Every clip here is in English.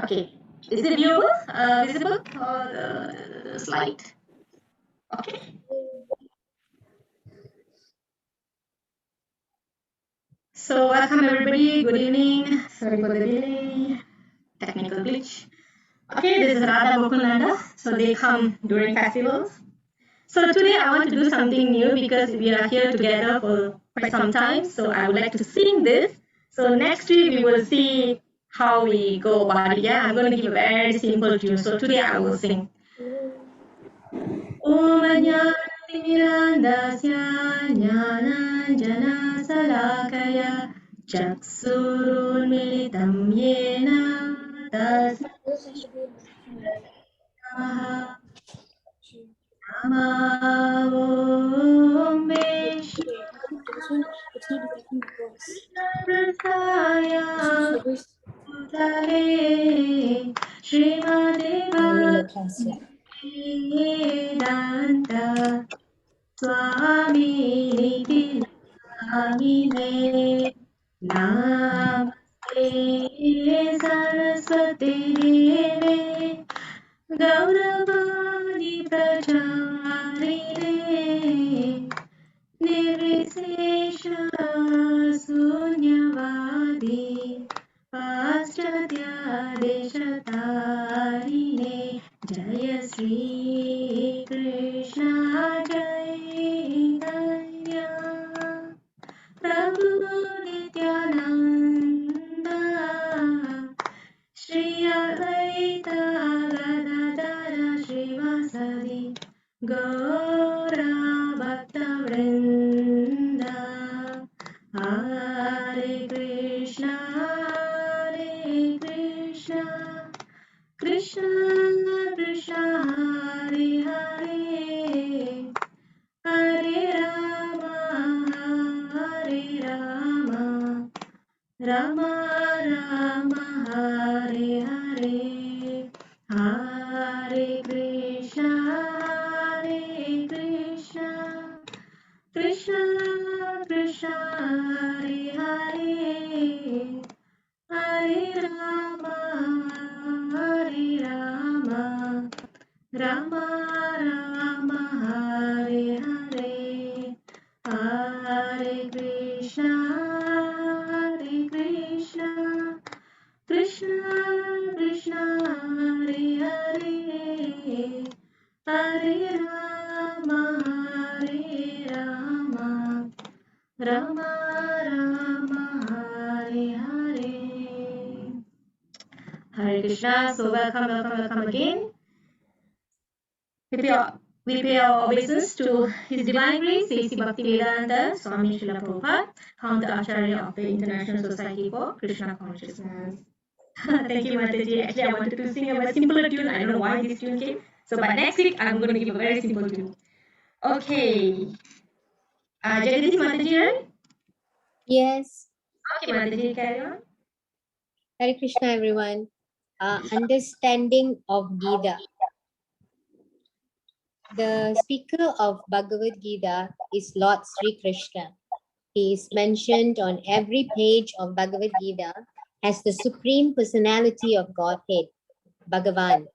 Okay. Is it viewable? Visible? The slide? Okay. So welcome everybody. Good evening. Sorry for the delay. Technical glitch. Okay, this is Radha Gokulnanda. So they come during festivals. So today I want to do something new because we are here together for quite some time. So I would like to sing this. So next week we will see how we go about it. Yeah, I'm going to give a very simple tune. So today I will sing. Om Jnanatimirandasya Jnananjanasalakaya Chaksurunmilitam Yena Tasmai Namaha Om Vishnuaya Bhutale Srimade Vedanta Swami Niti Namine Namaste Saraswati Deve Gauravani Pracharine Nirvisesha Sunyavadi Paschatya Deshatarine Jaya Sri Krishna Chaitanya Prabhu Nityananda Shri Advaita Gadadara Srivasadi Gaura Bhakta Vrinda Hare Krishna Krishna Krishna Hare Hare Hare Rama Hare Rama Rama Rama Hare Hare Hare Krishna Krishna Krishna Hare Hare Hare Rama Rama Rama Hare Hare Hare Krishna Krishna Krishna Hare Hare Hare Rama Rama Rama Hare Hare Hare Krishna. So welcome again. We pay our obeisance to His Divine Grace, A.C. Bhaktivedanta Swami Srila Prabhupada, founder Acharya of the International Society for Krishna Consciousness. Thank you, Mataji. Actually, I wanted to sing a very simple tune. I don't know why this tune came. So by next week, I'm going to give a very simple tune. Okay. Jagadish Mataji, right? Yes. Okay, Mataji, carry on. Hare Krishna, everyone. Understanding of Gita. The speaker of Bhagavad Gita is Lord Sri Krishna. He is mentioned on every page of Bhagavad Gita as the Supreme Personality of Godhead, Bhagavan.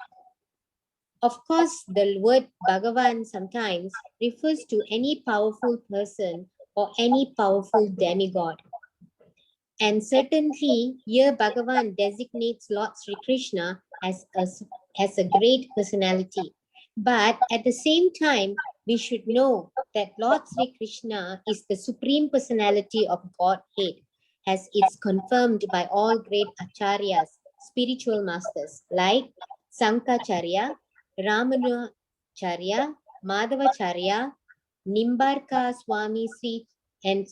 Of course, the word Bhagavan sometimes refers to any powerful person or any powerful demigod. And certainly, here Bhagavan designates Lord Sri Krishna as a great personality. But at the same time, we should know that Lord Sri Krishna is the supreme personality of Godhead, as it's confirmed by all great acharyas, spiritual masters like Sankacharya, Ramanacharya, Madhavacharya, Nimbarka Swami Sri and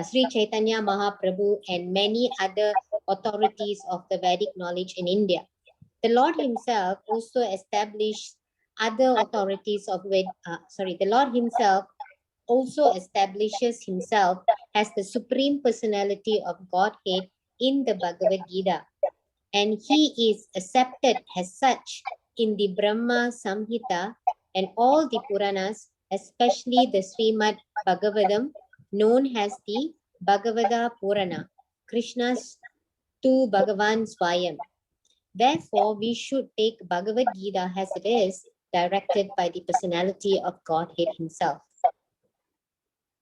Sri Chaitanya Mahaprabhu and many other authorities of the Vedic knowledge in India. The Lord himself also established other authorities of the Lord himself also establishes himself as the supreme personality of Godhead in the Bhagavad Gita. And he is accepted as such in the Brahma Samhita and all the Puranas especially the Srimad Bhagavatam, known as the Bhagavata Purana, Krishna's to Bhagavan Swayam. Therefore, we should take Bhagavad Gita as it is, directed by the personality of Godhead himself.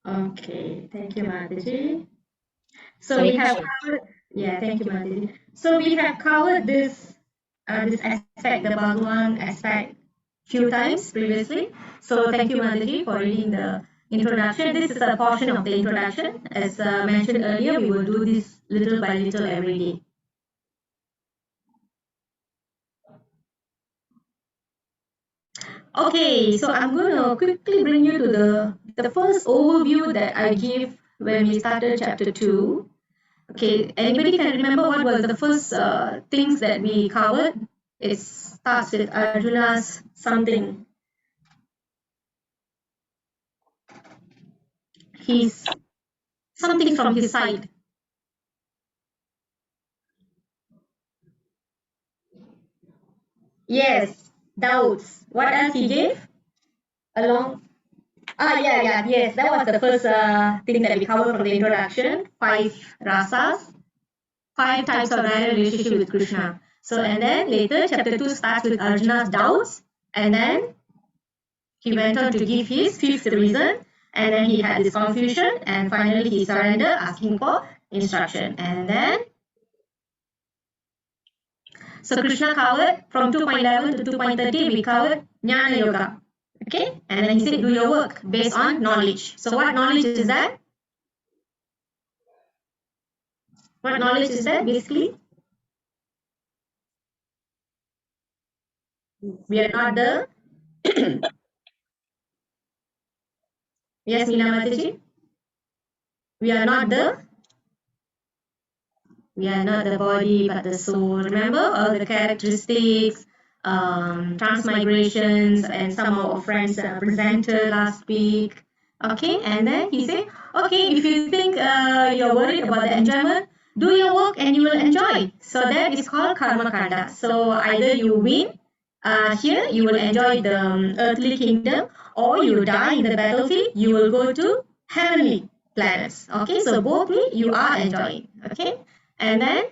Okay, thank you, Mataji. So Hare we have Krishna. covered, yeah, thank you, Mataji. So we have covered this aspect, the Bhagavan aspect, few times previously. So thank you, Mataji, for reading the introduction. This is a portion of the introduction. As mentioned earlier, we will do this little by little every day. Okay, so I'm going to quickly bring you to the first overview that I give when we started chapter 2. Okay, anybody can remember what was the first things that we covered? It starts with Arjuna's something. He's something from his side. Yes, doubts. What else he gave? Along. Yes. That was the first thing that we covered from the introduction. 5 rasas, 5 types of direct relationship with Krishna. So, and then later, chapter 2 starts with Arjuna's doubts, and then he went on to give his 5th reason, and then he had this confusion, and finally he surrendered, asking for instruction. And then, so Krishna covered from 2.11 to 2.30, we covered Jnana Yoga. Okay, and then he said, do your work based on knowledge. So, what knowledge is that? What knowledge is that basically? We are not the. Yes, Meena Mataji? We are not the body but the soul. Remember all the characteristics, transmigrations, and some of our friends presented last week. Okay, and then he said, okay, if you think you're worried about the enjoyment, do your work and you will enjoy. So that is called karma kanda. So either you win here, you will enjoy the earthly kingdom, or you die in the battlefield, you will go to heavenly planets. Okay, so both way you are enjoying. Okay, and then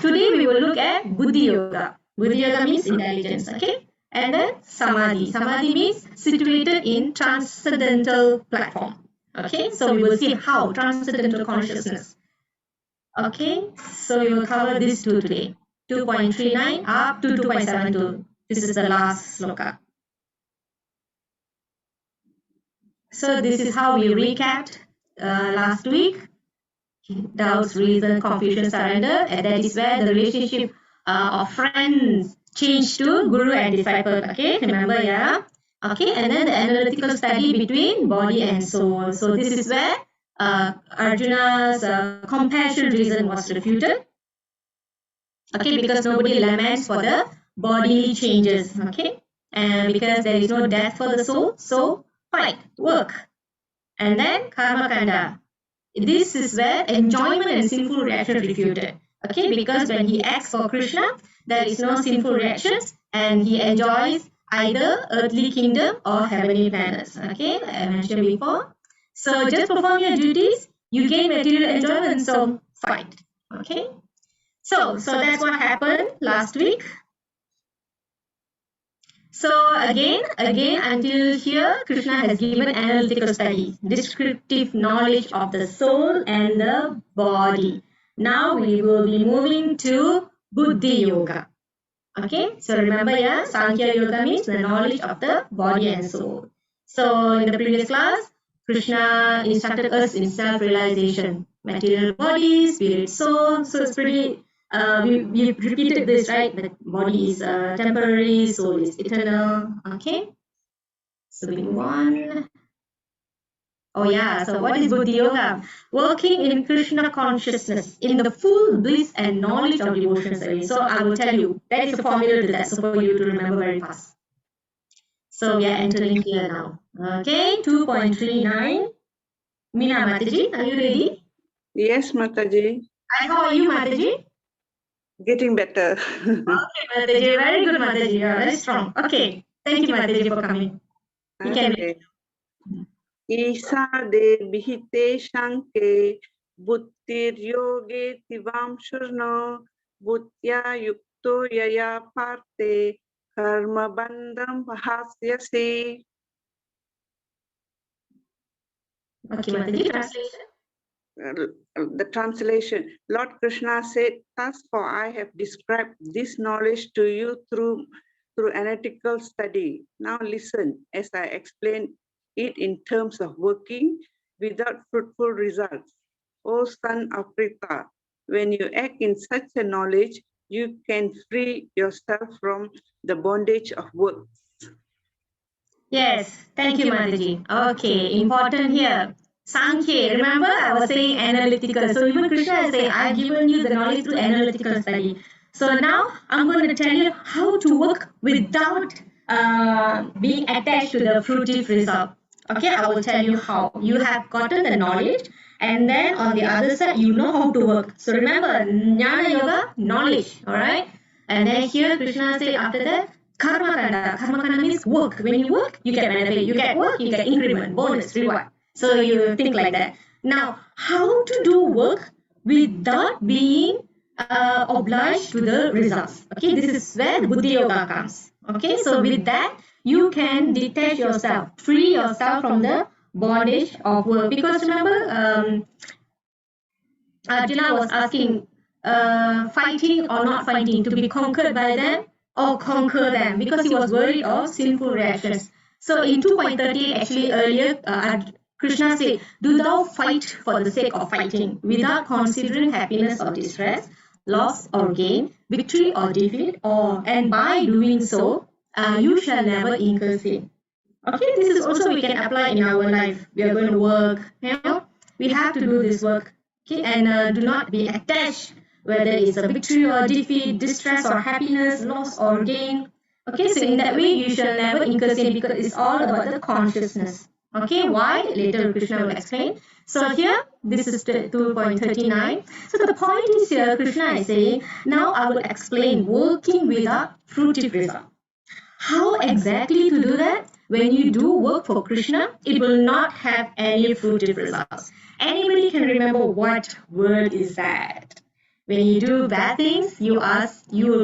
today we will look at Buddhi Yoga. Buddhi Yoga means intelligence. Okay, and then Samadhi. Samadhi means situated in transcendental platform. Okay, so we will see how transcendental consciousness. Okay, so we will cover these two today. 2.39 up to 2.72. This is the last sloka. So this is how we recapped last week. Doubts, reason, confusion, surrender, and that is where the relationship of friends changed to guru and disciple. Okay, remember, yeah? Okay, and then the analytical study between body and soul. So this is where Arjuna's compassion reason was refuted. Okay, because nobody laments for the bodily changes. Okay, and because there is no death for the soul, so fight, work. And then karma kanda. This is where enjoyment and sinful reaction refuted. Okay, because when he acts for Krishna, there is no sinful reactions and he enjoys either earthly kingdom or heavenly planets. Okay, like I mentioned before. So just perform your duties, you gain material enjoyment, so fight. Okay. So that's what happened last week. So again, until here, Krishna has given analytical study, descriptive knowledge of the soul and the body. Now we will be moving to Buddhi Yoga. Okay, so remember, yeah, Sankhya Yoga means the knowledge of the body and soul. So in the previous class, Krishna instructed us in self-realization, material body, spirit, soul. So it's pretty. We repeated this, right? The body is temporary, soul is eternal. Okay. So we move on. Oh yeah, so what is Buddhi Yoga? Working in Krishna consciousness in the full bliss and knowledge of devotion service. So I will tell you, that is a formula to that, so for you to remember very fast. So we are entering here now. Okay, 2.39. Meena Mataji, are you ready? Yes, Mataji. And how are you, Mataji? Getting better. Okay, Mataji, very good, Mataji. You are very strong. Okay, thank you, Mataji, for coming. You can Okay. ईसा दे बिहिते शंके बुद्धिर योगे तिवाम शूर्णो बुद्ध्या युक्तो यया पार्थे कर्म बंधम हास्यसि. Okay, Mataji, translation. The translation, Lord Krishna said, thus far I have described this knowledge to you through analytical study. Now listen as I explain it in terms of working without fruitful results. O son of Pritha, when you act in such a knowledge, you can free yourself from the bondage of works. Yes, thank you, Mataji. Okay, important here. Sankhya, remember I was saying analytical. So even Krishna is saying, I've given you the knowledge through analytical study. So now I'm going to tell you how to work without being attached to the fruitive result. Okay, I will tell you how. You have gotten the knowledge, and then on the other side, you know how to work. So remember, Jnana Yoga, knowledge, all right? And then here Krishna say after that, Karma Kanda. Karma Kanda means work. When you work, you get benefit. You get work, you get increment, bonus, reward. So you think like that. Now, how to do work without being obliged to the results? Okay, this is where the Buddhi Yoga comes. Okay, so with that, you can detach yourself, free yourself from the bondage of work. Because remember, Arjuna was asking, fighting or not fighting, to be conquered by them or conquer them, because he was worried of sinful reactions. So in 2.38, actually earlier, Krishna said, do thou fight for the sake of fighting, without considering happiness or distress, loss or gain, victory or defeat, and by doing so, you shall never incur sin. Okay, this is also we can apply in our life. We are going to work, we have to do this work. Okay, and do not be attached, whether it's a victory or defeat, distress or happiness, loss or gain. Okay, so in that way, you shall never incur sin, because it's all about the consciousness. Okay, why? Later Krishna will explain. So here, this is 2.39. So the point is here, Krishna is saying, now I will explain working without fruitive result. How exactly to do that? When you do work for Krishna, it will not have any fruitive results. Anybody can remember what word is that? When you do bad things, you will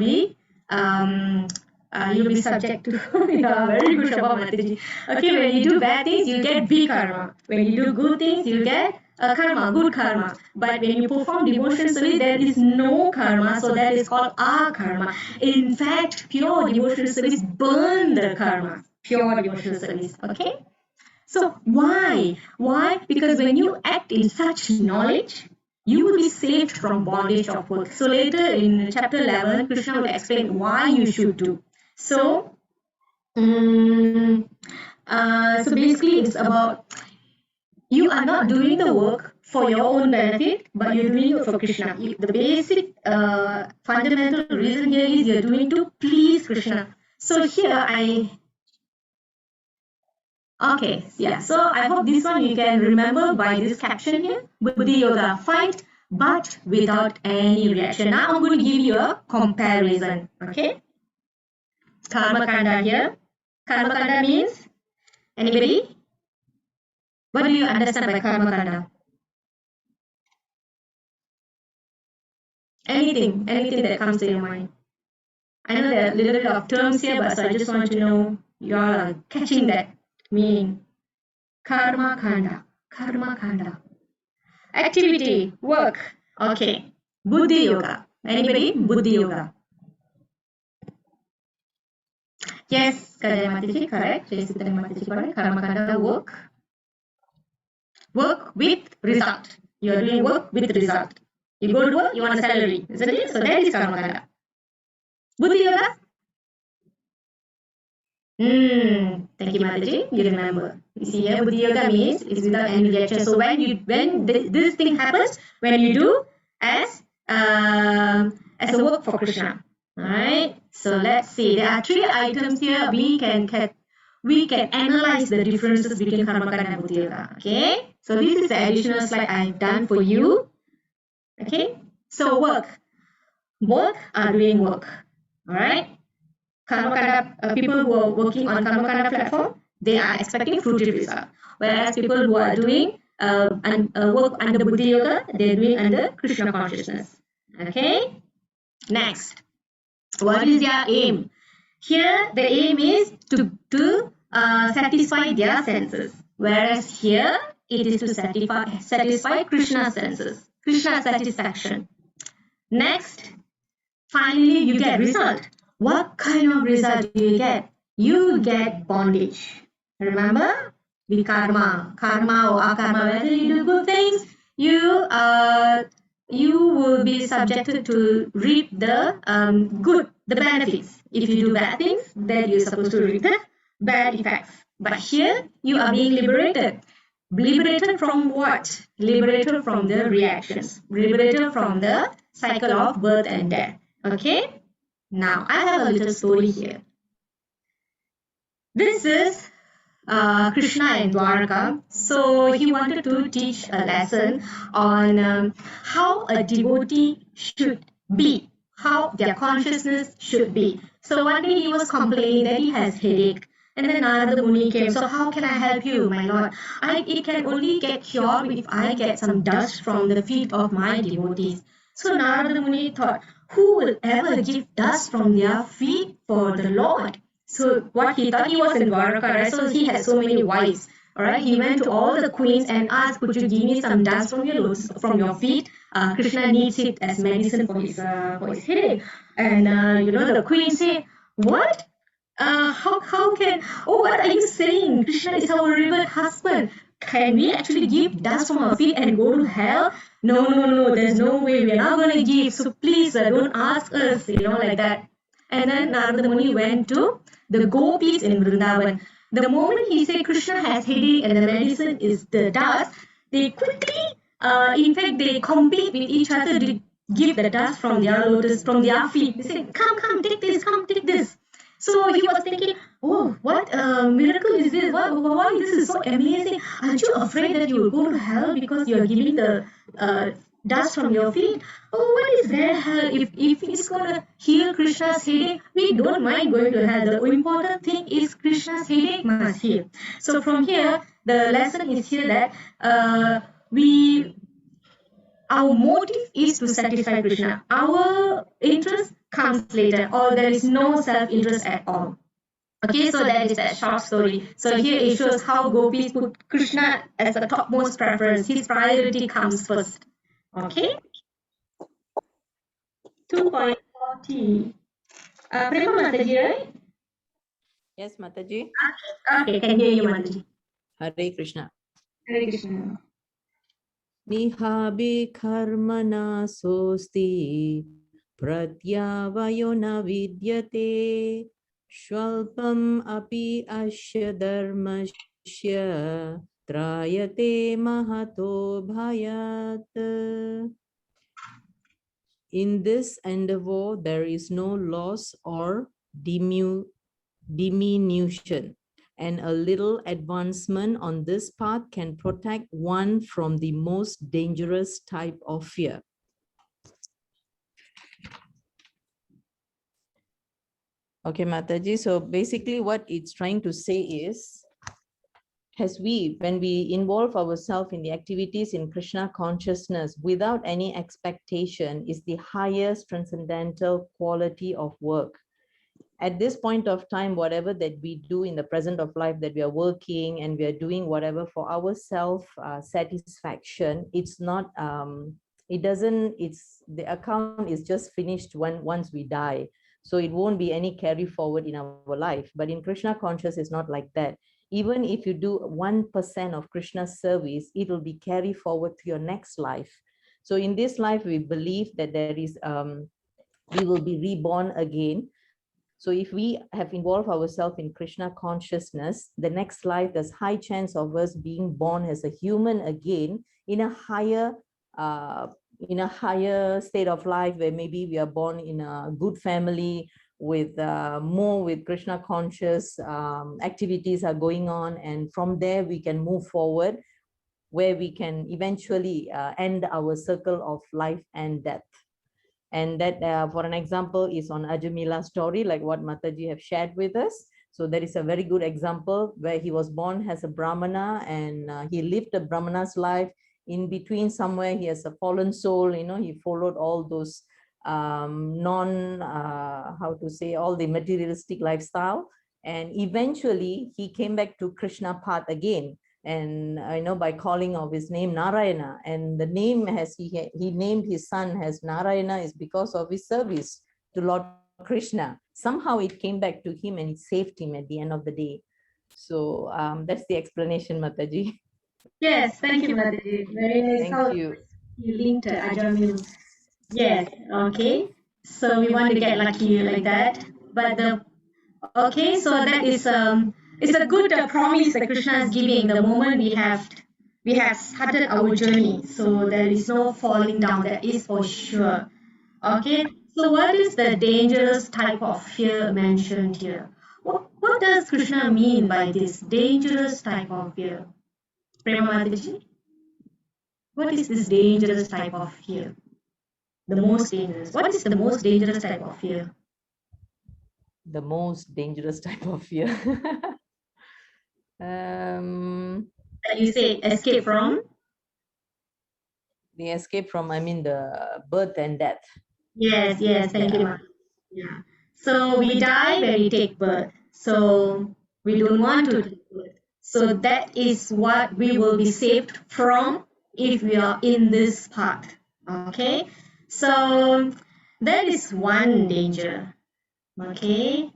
be subject to. Yeah, very good, Shobha Mataji. Okay, when you do bad things, you get B karma. When you do good things, you get karma, good karma. But when you perform devotion service, there is no karma, so that is called karma. In fact, pure devotion service burn the karma. Pure devotion service. Okay. So why? Why? Because when you act in such knowledge, you will be saved from bondage of work. So later in chapter 11, Krishna will explain why you should do. So, so basically it's about, you are not doing the work for your own benefit, but you're doing it for Krishna. The basic fundamental reason here is you're doing to please Krishna. So here okay, yeah. So I hope this one you can remember by this caption here. Buddhi Yoga, fight but without any reaction. Now I'm going to give you a comparison. Okay. Karma Kanda here. Karma Kanda means, anybody? What do you understand by Karma Kanda? Anything that comes to your mind. I know there are a little bit of terms here, but so I just want to know you all are catching that meaning. Karma Kanda. Karma Kanda. Activity, work. Okay. Buddhi Yoga. Anybody? Buddhi Yoga. Yes, Kadai Mataji, correct. Jayasita Mataji, correct. Karma Kanda, work. Work with result. You are doing work with result. You go to work, you want a salary, isn't it? So that is Karma Kanda. Buddhi Yoga? Thank you, Mataji. You remember. You see here, Buddhi Yoga means it's without any reaction. So when this thing happens, when you do as a work for Krishna. Alright. So let's see. There are 3 items here. We can analyze the differences between Karma Kanda and Buddhi Yoga. Okay. So this is the additional slide I've done for you. Okay. So work. Both are doing work. Alright. Karma Kanda, people who are working on Karma Kanda platform, they are expecting fruitive result. Whereas people who are doing work under Buddhi Yoga, they're doing under Krishna consciousness. Okay. Next, what is their aim? Here, the aim is to satisfy their senses, whereas here it is to satisfy Krishna's senses, Krishna's satisfaction. Next, finally, you get result. What kind of result do you get? You get bondage. Remember, the karma or akarma. Whether you do good things, you will be subjected to reap the the benefits. If you do bad things, then you're supposed to reap the bad effects. But here, you are being liberated. Liberated from what? Liberated from the reactions. Liberated from the cycle of birth and death. Okay? Now, I have a little story here. This is Krishna in Dwarka. So he wanted to teach a lesson on how a devotee should be, how their consciousness should be. So one day he was complaining that he has headache. And then Narada Muni came. So how can I help you, my lord? It can only get cured if I get some dust from the feet of my devotees. So Narada Muni thought, who will ever give dust from their feet for the Lord? So what he thought, he was in Dwaraka, right? So he had so many wives. Alright, he went to all the queens and asked, could you give me some dust from your feet? Krishna needs it as medicine for his headache. And the queen said, what? How can? Oh, what are you saying? Krishna is our revered husband. Can we actually give dust from our feet and go to hell? No. There's no way. We are not going to give. So please, don't ask us. Like that. And then Narada Muni went to the gopis in Vrindavan. The moment he said Krishna has headache and the medicine is the dust, they quickly, in fact, they compete with each other to give the dust from their lotus, from their feet. They say, come, take this, come, take this. So he was thinking, oh, what miracle is this? Why this is so amazing? Aren't you afraid that you will go to hell because you are giving the dust from your feet? Oh, what is there hell? If it's going to heal Krishna's headache, we don't mind going to hell. The important thing is Krishna's headache must heal. So from here, the lesson is here that our motive is to satisfy Krishna. Our interest comes later, or there is no self-interest at all. Okay, so that is that short story. So here it shows how gopis put Krishna as the topmost preference. His priority comes first. Okay. 2.40. Prema Mataji, right? Yes, Mataji. Okay, can hear you, Mataji. Hare Krishna. Hare Krishna. Nihabi karmana sosti pratyavayo na vidyate shvalpam api asya dharmasya trayate mahato bhayat. In this endeavor, there is no loss or diminution, and a little advancement on this path can protect one from the most dangerous type of fear. Okay, Mataji, so basically what it's trying to say is, when we involve ourselves in the activities in Krishna consciousness without any expectation, is the highest transcendental quality of work. At this point of time, whatever that we do in the present of life, that we are working and we are doing whatever for our self satisfaction, it's not, the account is just finished once we die. So it won't be any carry forward in our life. But in Krishna conscious, it's not like that. Even if you do 1% of Krishna's service, it will be carry forward to your next life. So in this life, we believe that there is, we will be reborn again. So if we have involved ourselves in Krishna consciousness, the next life, there's high chance of us being born as a human again in a higher state of life, where maybe we are born in a good family with more with Krishna conscious activities are going on. And from there, we can move forward where we can eventually end our circle of life and death. And that, for an example, is on Ajamila's story, like what Mataji have shared with us. So that is a very good example where he was born as a Brahmana, and he lived a Brahmana's life. In between somewhere, he has a fallen soul, he followed all those how to say, all the materialistic lifestyle. And eventually he came back to Krishna path again. And by calling of his name Narayana, and the name he named his son as Narayana is because of his service to Lord Krishna. Somehow it came back to him and it saved him at the end of the day. So that's the explanation, Mataji. Yes, thank you, Mataji. Very nice. Thank you. You linked Ajamil. Yes, okay. So we want to get lucky like that. But okay, so that is it's a good promise that Krishna is giving the moment we have started our journey. So there is no falling down, that is for sure. Okay, so what is the dangerous type of fear mentioned here? What does Krishna mean by this dangerous type of fear? Prema Mataji, what is this dangerous type of fear? The most dangerous. What is the most dangerous type of fear? The most dangerous type of fear. That you say escape from? The escape from, the birth and death. Yes, thank you, ma'am. Yeah. So we die when we take birth. So we don't want to take birth. So that is what we will be saved from if we are in this path. Okay. So that is one danger. Okay.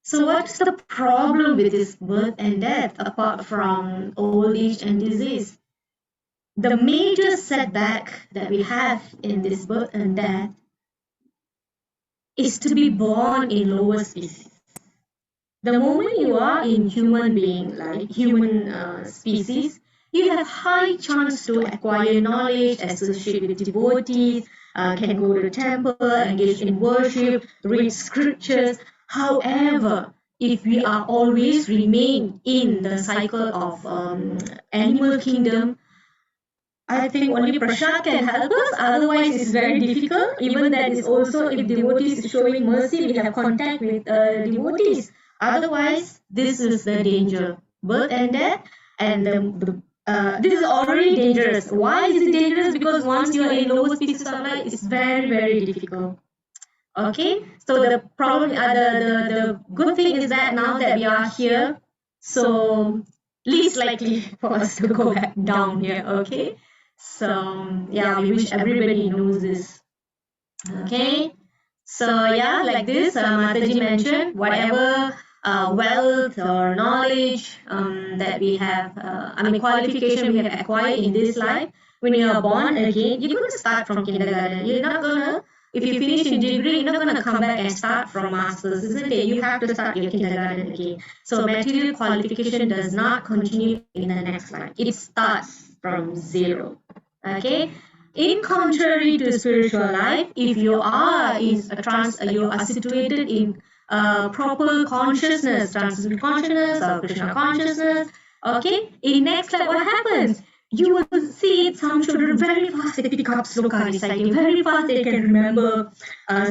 So what's the problem with this birth and death apart from old age and disease? The major setback that we have in this birth and death is to be born in lower species. The moment you are in human being, like human species, you have high chance to acquire knowledge, associate with devotees, can go to the temple, engage in worship, read scriptures. However, if we are always remain in the cycle of animal kingdom, I think only Prashad can help us. Otherwise, it's very difficult. Even that is also if devotees is showing mercy, we have contact with devotees. Otherwise, this is the danger, birth and death, and this is already dangerous. Why is it dangerous? Because once you are in lower species of life, it's very very difficult. Okay, so the problem, the good thing is that now that we are here, so least likely for us to go back down here. Okay, so yeah, we wish everybody knows this. Okay, so yeah, like this, Mataji mentioned, whatever wealth or knowledge that we have, qualification we have acquired in this life, when you are born again, you're going to start from kindergarten. You're not going to, if you finish in degree, you're not going to come back and start from masters, isn't it? You have to start your kindergarten again. So material qualification does not continue in the next life. It starts from zero. Okay, in contrary to spiritual life, if you are you are situated in proper consciousness, transcendental consciousness or Krishna consciousness, okay, in next life what happens? You will see some children very fast they pick up sloka reciting, very fast they can remember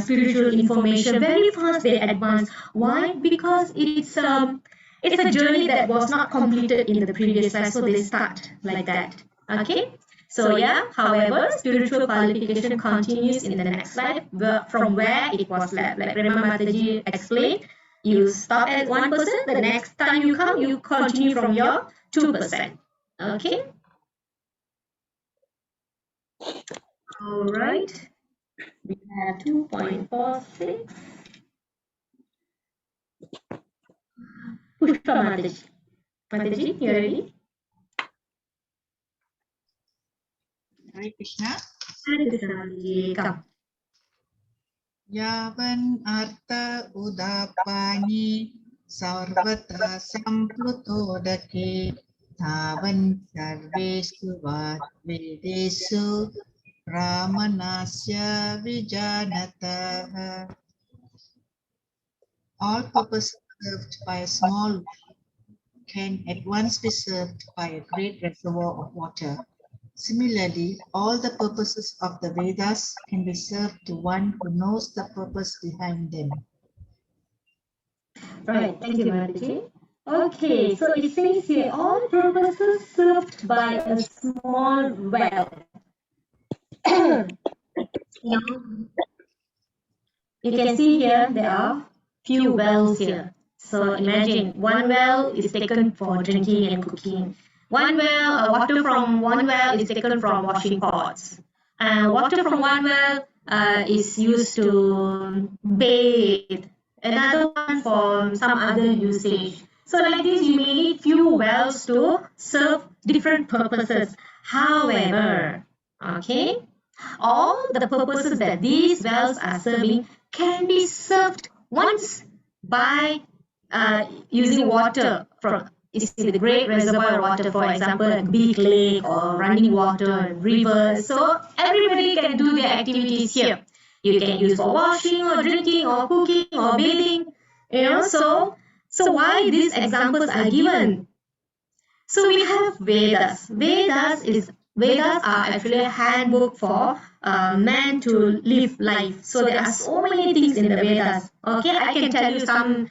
spiritual information, very fast they advance. Why? Because it's a journey that was not completed in the previous life, so they start like that. Okay. So yeah, however, spiritual qualification continues in the next life from where it was left. Like Prema Mataji explained, you stop at 1%, the next time you come, you continue from your 2%. Okay? All right. We have 2.46. Pushpa Mataji. Mataji, you ready? Hare Krishna. Hare Krishna Mataji, come. Yavan artha udapani sarvata samplutodake tavan sarvesu vedesu ramanasya vijanata. All purposes served by a small can at once be served by a great reservoir of water. Similarly, all the purposes of the Vedas can be served to one who knows the purpose behind them. Right, thank you, Madhiji. Okay, so it says here, all purposes served by a small well. Now, you can see here there are few wells here. So imagine one well is taken for drinking and cooking. One well, water from one well is taken from washing pots. Water from one well is used to bathe. Another one for some other usage. So like this, you may need few wells to serve different purposes. However, okay, all the purposes that these wells are serving can be served once by using water from the great reservoir water, for example, a big lake or running water, river. So everybody can do their activities here. You can use for washing or drinking or cooking or bathing. So why these examples are given? So we have Vedas. Vedas are actually a handbook for man to live life. So there are so many things in the Vedas. Okay, I can tell you some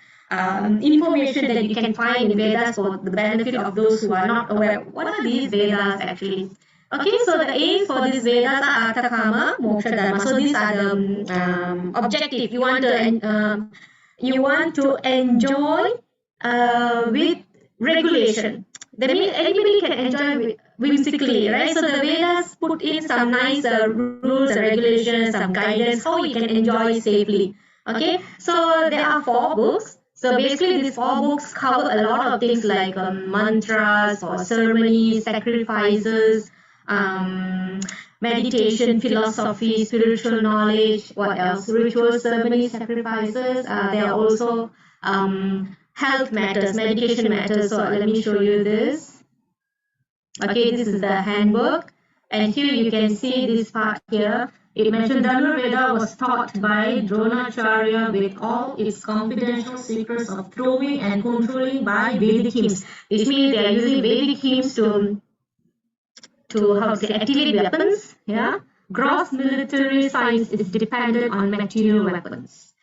information that you can find in Vedas for the benefit of those who are not aware. What are these Vedas actually? Okay, so the aims for these Vedas are Artha, Kama, Moksha, Dharma. So these are the objective. You want to enjoy with regulation. That means anybody can enjoy whimsically, right? So the Vedas put in some nice rules and regulations, some guidance, how you can enjoy safely. Okay, so there are 4 books. So basically, these 4 books cover a lot of things like mantras or ceremonies, sacrifices, meditation, philosophy, spiritual knowledge, what else? Ritual ceremonies, sacrifices. There are also health matters, medication matters. So let me show you this. Okay, this is the handbook. And here you can see this part here. It mentioned Dhanurveda was taught by Dronacharya with all its confidential secrets of throwing and controlling by Vedic hymns. Which means they are using Vedic hymns to how to say, activate weapons. Yeah. Gross military science is dependent on material weapons.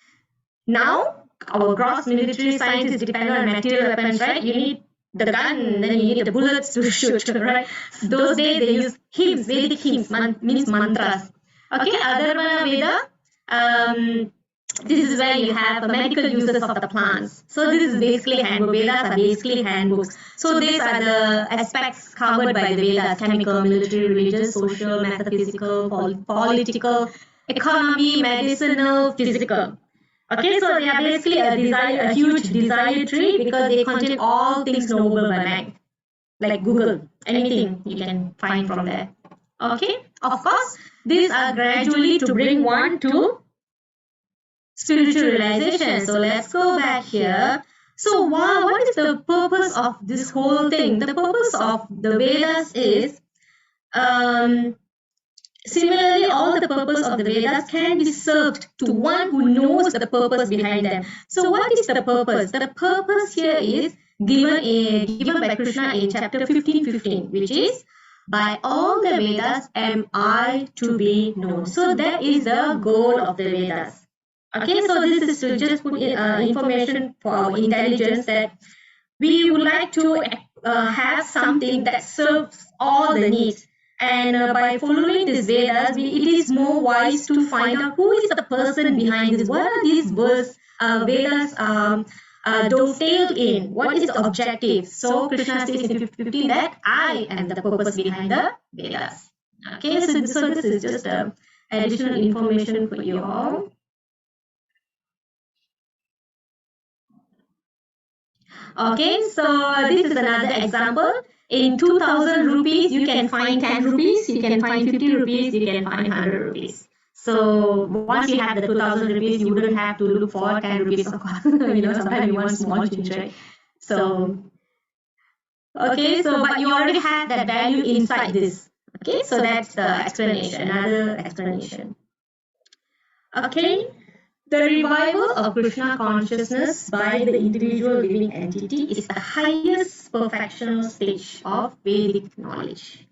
Now, our gross military science is dependent on material weapons, right? You need the gun, then you need the bullets to shoot, right? Those days they use hymns, Vedic hymns, means mantras. Okay, Adharvana Veda, this is where you have medical uses of the plants. So this is basically handbook. Vedas are basically handbooks. So these are the aspects covered by the Vedas: chemical, military, religious, social, metaphysical, political, economy, medicinal, physical. Okay, so they are basically a huge desire tree because they contain all things knowable by man. Like Google, anything you can find from there. Okay, of course, these are gradually to bring one to spiritual realization. So let's go back here. So what is the purpose of this whole thing? The purpose of the Vedas is similarly, all the purpose of the Vedas can be served to one who knows the purpose behind them. So what is the purpose? The purpose here is given by Krishna in chapter 15:15, which is, by all the Vedas am I to be known. So that is the goal of the Vedas. Okay, so this is to just put in information for our intelligence that we would like to have something that serves all the needs. And by following these Vedas, it is more wise to find out who is the person behind this. What are these Vedas dovetailed in? What is the objective? So Krishna says in 15 that I am the purpose behind the Vedas. Okay, so this is just additional information for you all. Okay, so this is another example. In 2000 rupees, you can find 10 rupees, you can find 50 rupees, you can find 100 rupees. So once you have the 2000 rupees, you wouldn't have to look for 10 rupees of course. Sometimes you want small change, right? So, okay, so but you already have that value inside this. Okay, so that's the explanation, another explanation. Okay. The revival of Krishna consciousness by the individual living entity is the highest perfectional stage of Vedic knowledge.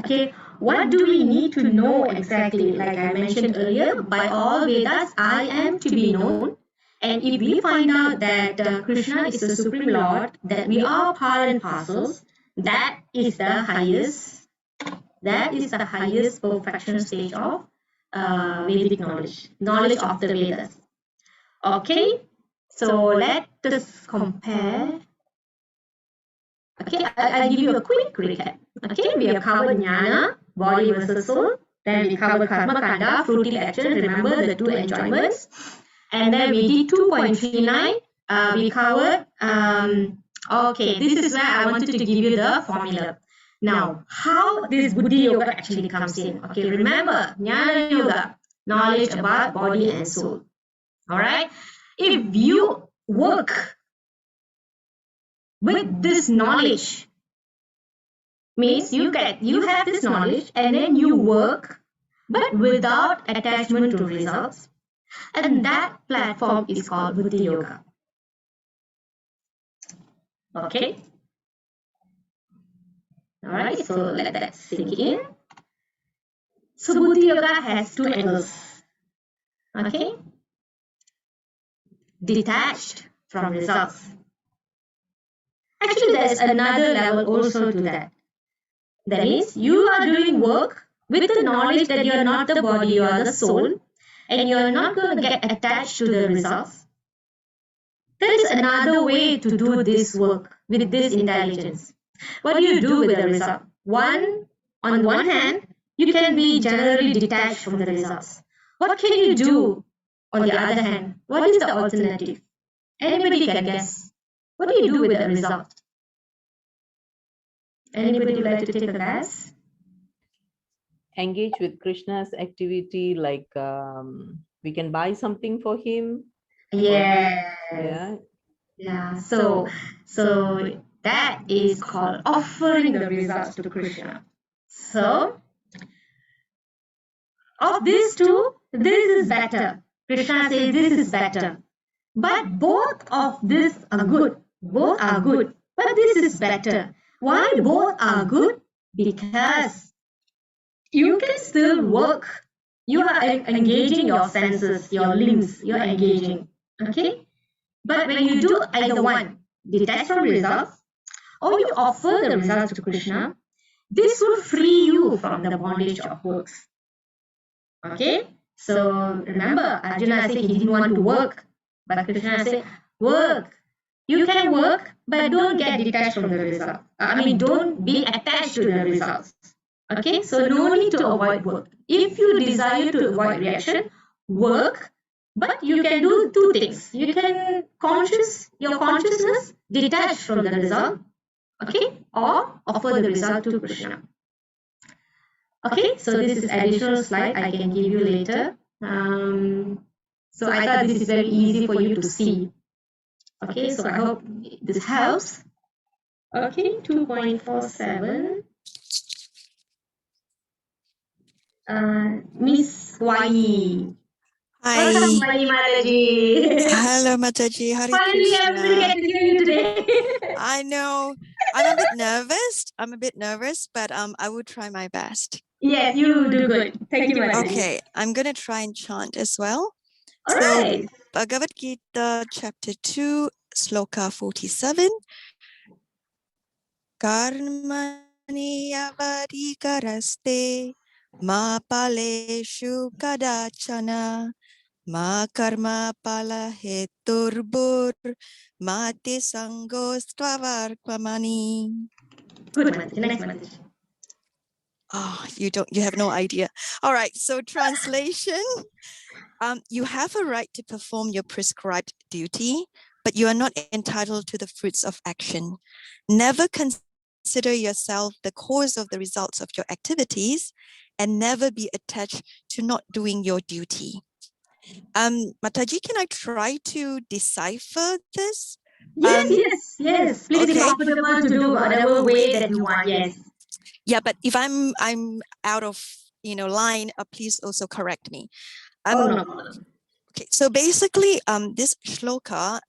Okay, what do we need to know exactly? Like I mentioned earlier, by all Vedas, I am to be known. And if we find out that Krishna is the Supreme Lord, that we are part and parcels, that is the highest perfection stage of Vedic knowledge, knowledge of the Vedas. Okay, so let us compare. Okay, I'll give you a quick recap. Okay, we have covered jnana, body versus soul. Then we covered karma kanda, fruitive action. Remember the two enjoyments. And then we did 2.39. We covered. Okay, this is where I wanted to give you the formula. Now, how this Buddhi Yoga actually comes in. Okay, remember Jnana Yoga, knowledge about body and soul. All right. If you work with this knowledge, means you have this knowledge and then you work, but without attachment to results, and that platform is called Buddhi Yoga. Okay. All right. So let that sink in. So Buddhi Yoga has two angles. Okay. Detached from results. Actually, there's another level also to that. That means you are doing work with the knowledge that you are not the body, you are the soul, and you are not going to get attached to the results. There is another way to do this work with this intelligence. What do you do with the result? On one hand, you can be generally detached from the results. What can you do on the other hand? What is the alternative? Anybody can guess. What do you do with the result? Anybody would like to take a guess? Engage with Krishna's activity, like we can buy something for him. Yeah. So that is called offering the results to Krishna. So of these two, this is better. Krishna says this is better. But both of these are good. Both are good. But this is better. Why both are good? Because you can still work. You are engaging your senses, your limbs, you're engaging. Okay? But when you do either one, detach from results, or you offer the results to Krishna, this will free you from the bondage of works. Okay? So remember, Arjuna said he didn't want to work, but Krishna said, work. You can work, but don't get detached from the result. Don't be attached to the results. Okay? So no need to avoid work. If you desire to avoid reaction, work, but you can do two things. You can your consciousness detached from the result, okay, or offer the result to Krishna. Okay, so this is additional slide I can give you later. So I thought this is very easy for you to see. Okay, so I hope this helps. Okay, 2.47. Miss Wai. Welcome, Wai Mataji. Hello, Mataji. Hare Finally, everybody Krishna. get to hear you today. I know. I'm a bit nervous. But I will try my best. Yes, you do good. Thank you, Mataji. Okay, I'm going to try and chant as well. All So, right. Bhagavad Gita, chapter 2, sloka 47. Karmani avadhikaraste ma paleshu kadachana. Ma karma pala heturbur mati sangostvavarpamani. Good, Mataji. Next, Mataji. Oh, you have no idea. All right, so translation. You have a right to perform your prescribed duty, but you are not entitled to the fruits of action. Never consider yourself the cause of the results of your activities, and never be attached to not doing your duty. Mataji, can I try to decipher this? Yes. Please be Okay. comfortable to do whatever way that you want. Yes. Yeah, but if I'm out of line, please also correct me. No. Okay, so basically, this shloka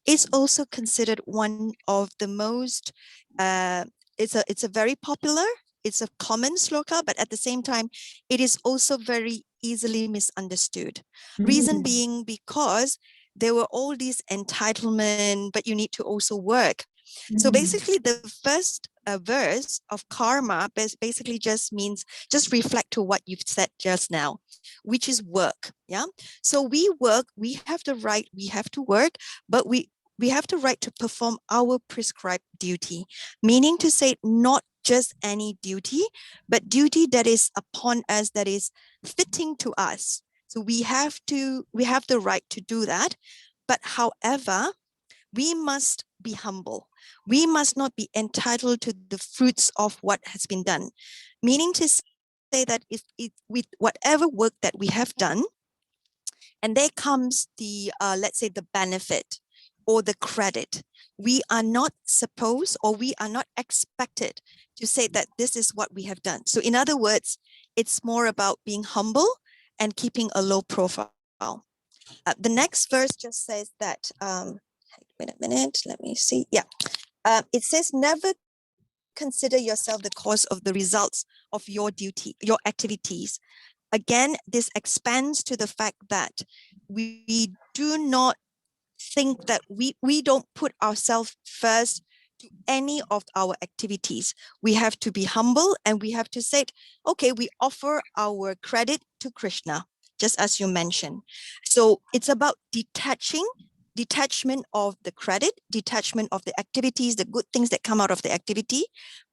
is also considered one of the most. It's a very popular. It's a common shloka, but at the same time, it is also very easily misunderstood. Reason being because there were all these entitlement, but you need to also work. So basically the first verse of karma basically just means, just reflect to what you've said just now, which is work. Yeah. So we work, we have the right, we have to work, but we have the right to perform our prescribed duty, meaning to say not just any duty, but duty that is upon us, that is fitting to us. So we have the right to do that. But however, we must be humble. We must not be entitled to the fruits of what has been done. Meaning to say that if with whatever work that we have done, and there comes the, let's say, the benefit or the credit, we are not supposed, or we are not expected to say that this is what we have done. So in other words, it's more about being humble and keeping a low profile. The next verse just says that, wait a minute, let me see. Yeah, it says, never consider yourself the cause of the results of your duty, your activities. Again, this expands to the fact that we do not think that we don't put ourselves first to any of our activities. We have to be humble, and we have to say, okay, we offer our credit to Krishna, just as you mentioned. So it's about detachment of the credit, detachment of the activities, the good things that come out of the activity.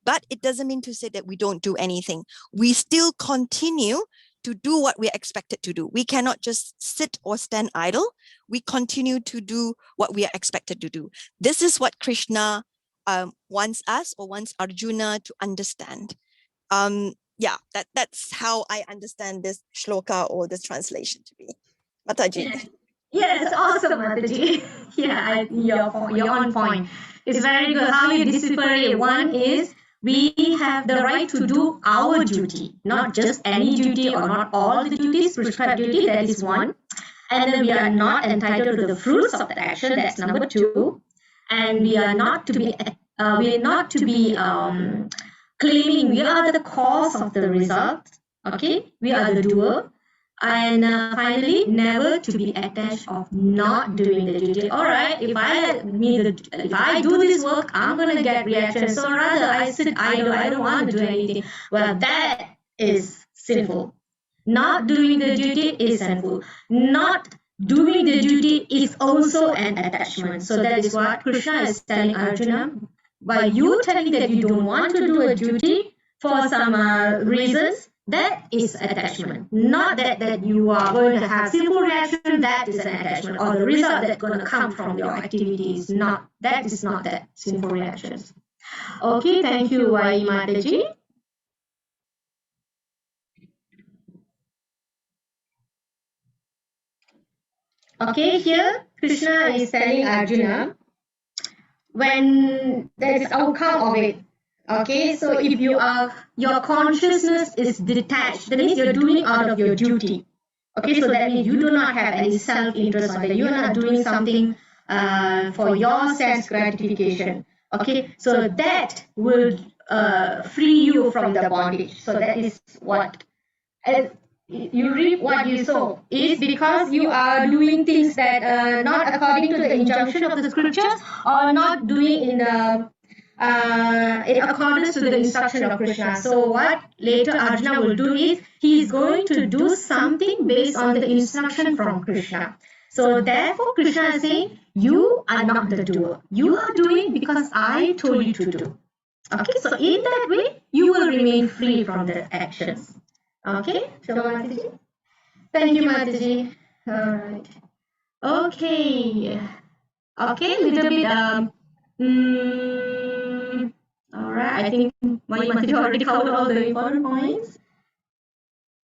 But it doesn't mean to say that we don't do anything. We still continue to do what we're expected to do. We cannot just sit or stand idle. We continue to do what we are expected to do. This is what Krishna wants us, or wants Arjuna to understand. Yeah, that's how I understand this shloka or this translation to be. Mataji. Yes, awesome, Mataji. Yeah, you're on point. It's very good how you decipherate. One is, we have the right to do our duty, not just any duty or not all the duties, prescribed duty, that is one. And then we are not entitled to the fruits of the action, that's number two. And we are not to be claiming we are the cause of the result. Okay, we are the doer. And finally, never to be attached of not doing the duty. All right, if I do this work, I'm gonna get reaction. So rather, I sit idle. I don't want to do anything. Well, that is sinful. Not doing the duty is sinful. Not doing the duty is also an attachment. So that is what Krishna is telling Arjuna. By you telling that you don't want to do a duty for some reasons, that is attachment. Not that you are going to have sinful reaction, that is an attachment. Or the result that's going to come from your activities, that is not that sinful reactions. Okay, thank you, Vai Mataji. Okay, here Krishna is telling Arjuna, when there is outcome of it. Okay, so if your consciousness is detached, that means you're doing out of your duty. Okay, so that means you do not have any self-interest on that. You're not doing something for your sense gratification. Okay, so that will free you from the bondage. So that is what, you reap what you sow, is because you are doing things that not according to the injunction of the scriptures, or not doing in accordance to the instruction of Krishna. So what later Arjuna will do is, he is going to do something based on the instruction from Krishna. So therefore Krishna is saying, you are not the doer. You are doing because I told you to do. Okay, so in that way, you will remain free from the actions. Okay, so Mataji. Thank you, Mataji. All right. Okay. Okay, little bit. All right. I think my Mataji already covered all the important points.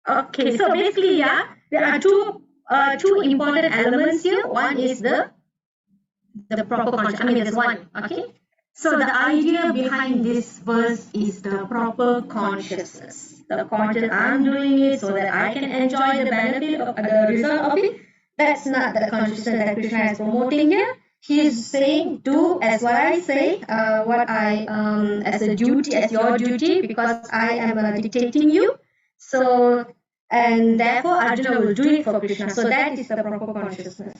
Okay, so basically, yeah, there are two important elements here. One is the proper consciousness. I mean, there's one. Okay. So the idea behind this verse is the proper consciousness. The conscious, I'm doing it so that I can enjoy the benefit of the result of it. That's not the consciousness that Krishna is promoting here. He is saying, do as what I say, what I as a duty, as your duty, because I am dictating you. So, and therefore Arjuna will do it for Krishna. So that is the proper consciousness.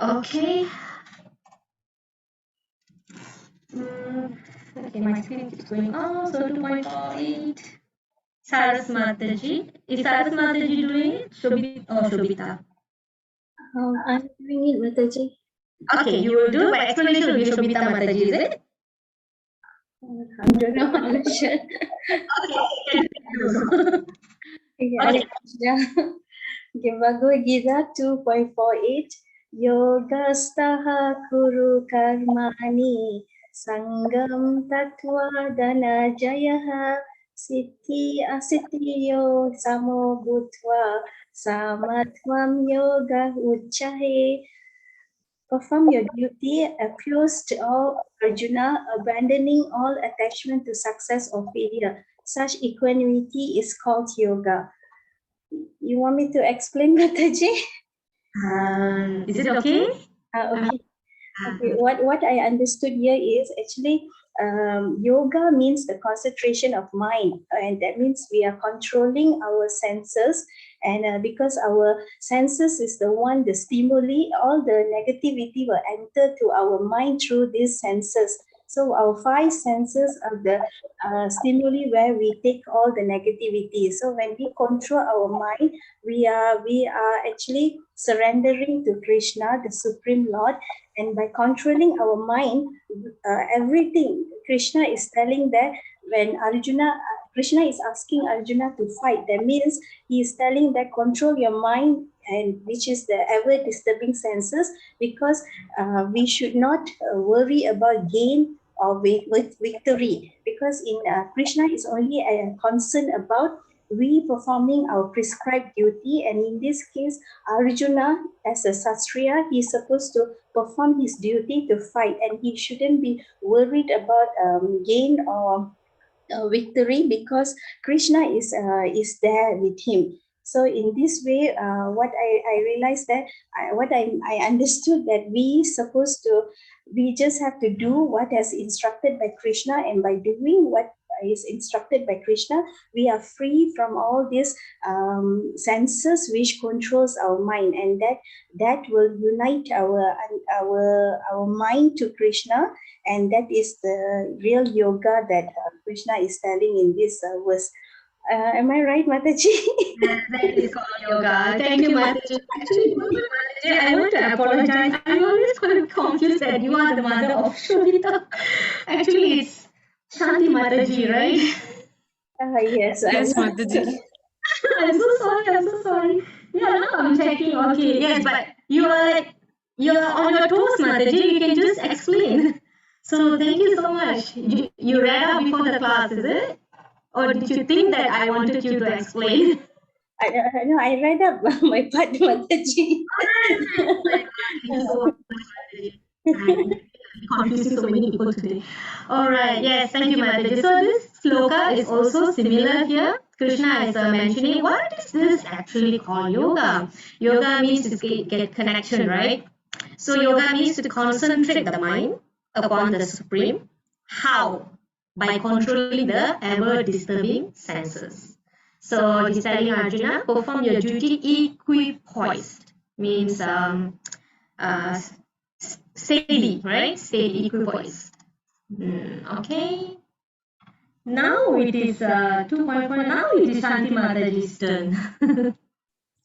Okay. Okay, my screen keeps going on. So 2.48. Saras Mataji. Is Saras Mataji doing it? Shobita. I'm doing it, Mataji. Okay, you will do, but explanation will be Shobita Mataji, is it? I don't know, I'm not sure. Okay. Okay, Bhagavad Gita 2.48. Yogastaha kuru karmani sangam tatva danajayaha siddhi asittiyo samo bhutva samatvam yoga ucchahe. Perform your duty, accused of Arjuna, abandoning all attachment to success or failure. Such equanimity is called yoga. You want me to explain, Mataji? Is it okay? Okay. Okay. What I understood here is actually yoga means the concentration of mind, and that means we are controlling our senses. And because our senses is the one, the stimuli, all the negativity will enter to our mind through these senses. So our five senses are the stimuli where we take all the negativity. So when we control our mind, we are actually surrendering to Krishna, the Supreme Lord, and by controlling our mind, everything Krishna is telling that when Krishna is asking Arjuna to fight, that means he is telling that control your mind, and which is the ever disturbing senses, because we should not worry about gain or with victory, because in Krishna is only concerned about we performing our prescribed duty. And in this case, Arjuna, as a Sastriya, he is supposed to perform his duty to fight, and he shouldn't be worried about gain or victory, because Krishna is there with him. So in this way, what I realized that I understood that we just have to do what is instructed by Krishna, and by doing what is instructed by Krishna, we are free from all these senses which controls our mind, and that will unite our mind to Krishna, and that is the real yoga that Krishna is telling in this verse. Am I right, Mataji? That is called yoga. Thank you, Mataji. Actually, Mataji, I want to apologize. I'm always quite confused that you are the mother of Shobita. Actually, it's Shanti Mataji, right? Yes. Yes, Mataji. I'm so sorry. I'm so sorry. Yeah, now I'm checking. Okay, yes, but you're on your toes, Mataji. You can just explain. So thank you so much. You read up before the class, is it? Or did you think that I wanted you to explain? No, I read up my part, Mataji. Confusing so many people today. All right, yes, thank you, Mataji. So this sloka is also similar here. Krishna is mentioning, what is this actually called yoga? Yoga means to get connection, right? So yoga means to concentrate the mind upon the Supreme. How? By controlling the ever-disturbing senses. So he's telling Arjuna, perform your duty equipoised. Means uh, steady, right? Steady, equipoised. Okay. Now it is 2.4. Now it is Shanti Mataji's turn.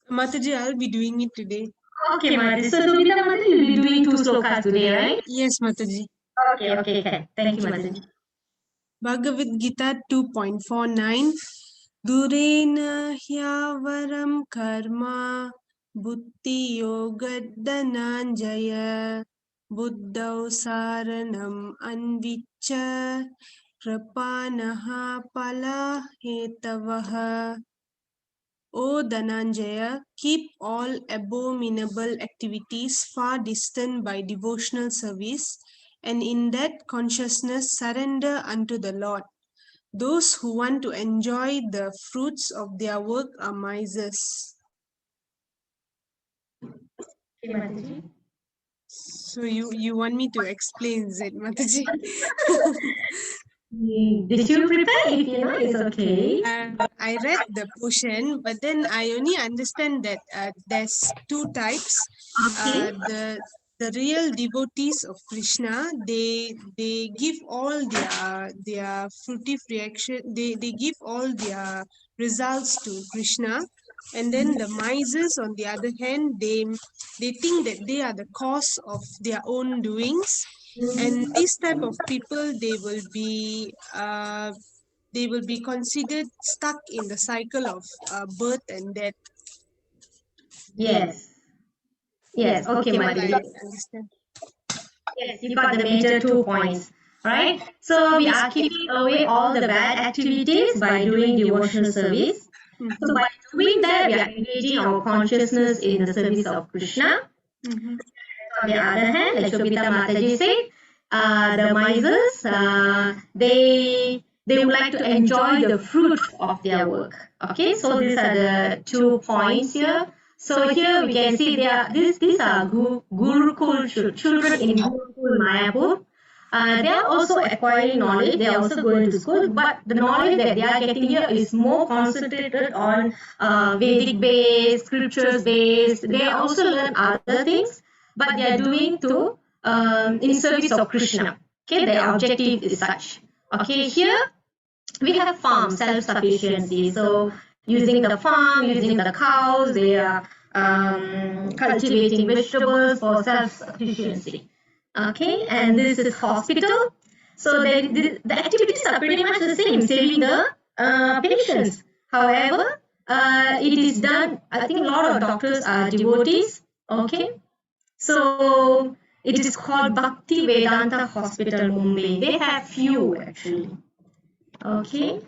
Mataji, I'll be doing it today. Okay, Mataji. So Shobita Mataji, you'll be doing 2 slokas today, right? Yes, Mataji. Okay. Thank you, Mataji. Bhagavad Gita 2.49. Durena hyavaram karma buddhi yogaddananjaya buddhau saranam anvicha krapanaha pala hetavaha. O Dhananjaya, keep all abominable activities far distant by devotional service, and in that consciousness surrender unto the Lord. Those who want to enjoy the fruits of their work are misers. Okay, Mataji. So you want me to explain, is it, Mataji? Did you prepare? If you know, it's okay. I read the portion, but then I only understand that there's two types. Okay. The the real devotees of Krishna, they give all their fruitive reaction, they give all their results to Krishna. And then the misers, on the other hand, they think that they are the cause of their own doings. And this type of people, they will be considered stuck in the cycle of birth and death. Yes. Yes. Okay, What I Madhuri. understand. Yes, you got the major 2 points, right? So we are keeping away all the bad activities by doing devotional service. So by doing that, we are engaging our consciousness in the service of Krishna. On the other hand, like Shobita Mataji said, the misers, they would like to enjoy the fruit of their work. Okay, so these are the 2 points here. So here we can see these are Gurukul children in Gurukul Mayapur. They are also acquiring knowledge. They are also going to school, but the knowledge that they are getting here is more concentrated on Vedic based, scriptures based. They also learn other things, but they are doing to in service of Krishna. Okay, their objective is such. Okay, here we have farm self-sufficiency. So using the farm, using the cows, they are cultivating vegetables for self-sufficiency. Okay, and this is hospital. So the activities are pretty much the same, saving the patients. However, it is done, I think a lot of doctors are devotees. Okay, so it is called Bhakti Vedanta Hospital, Mumbai. They have few actually. Okay.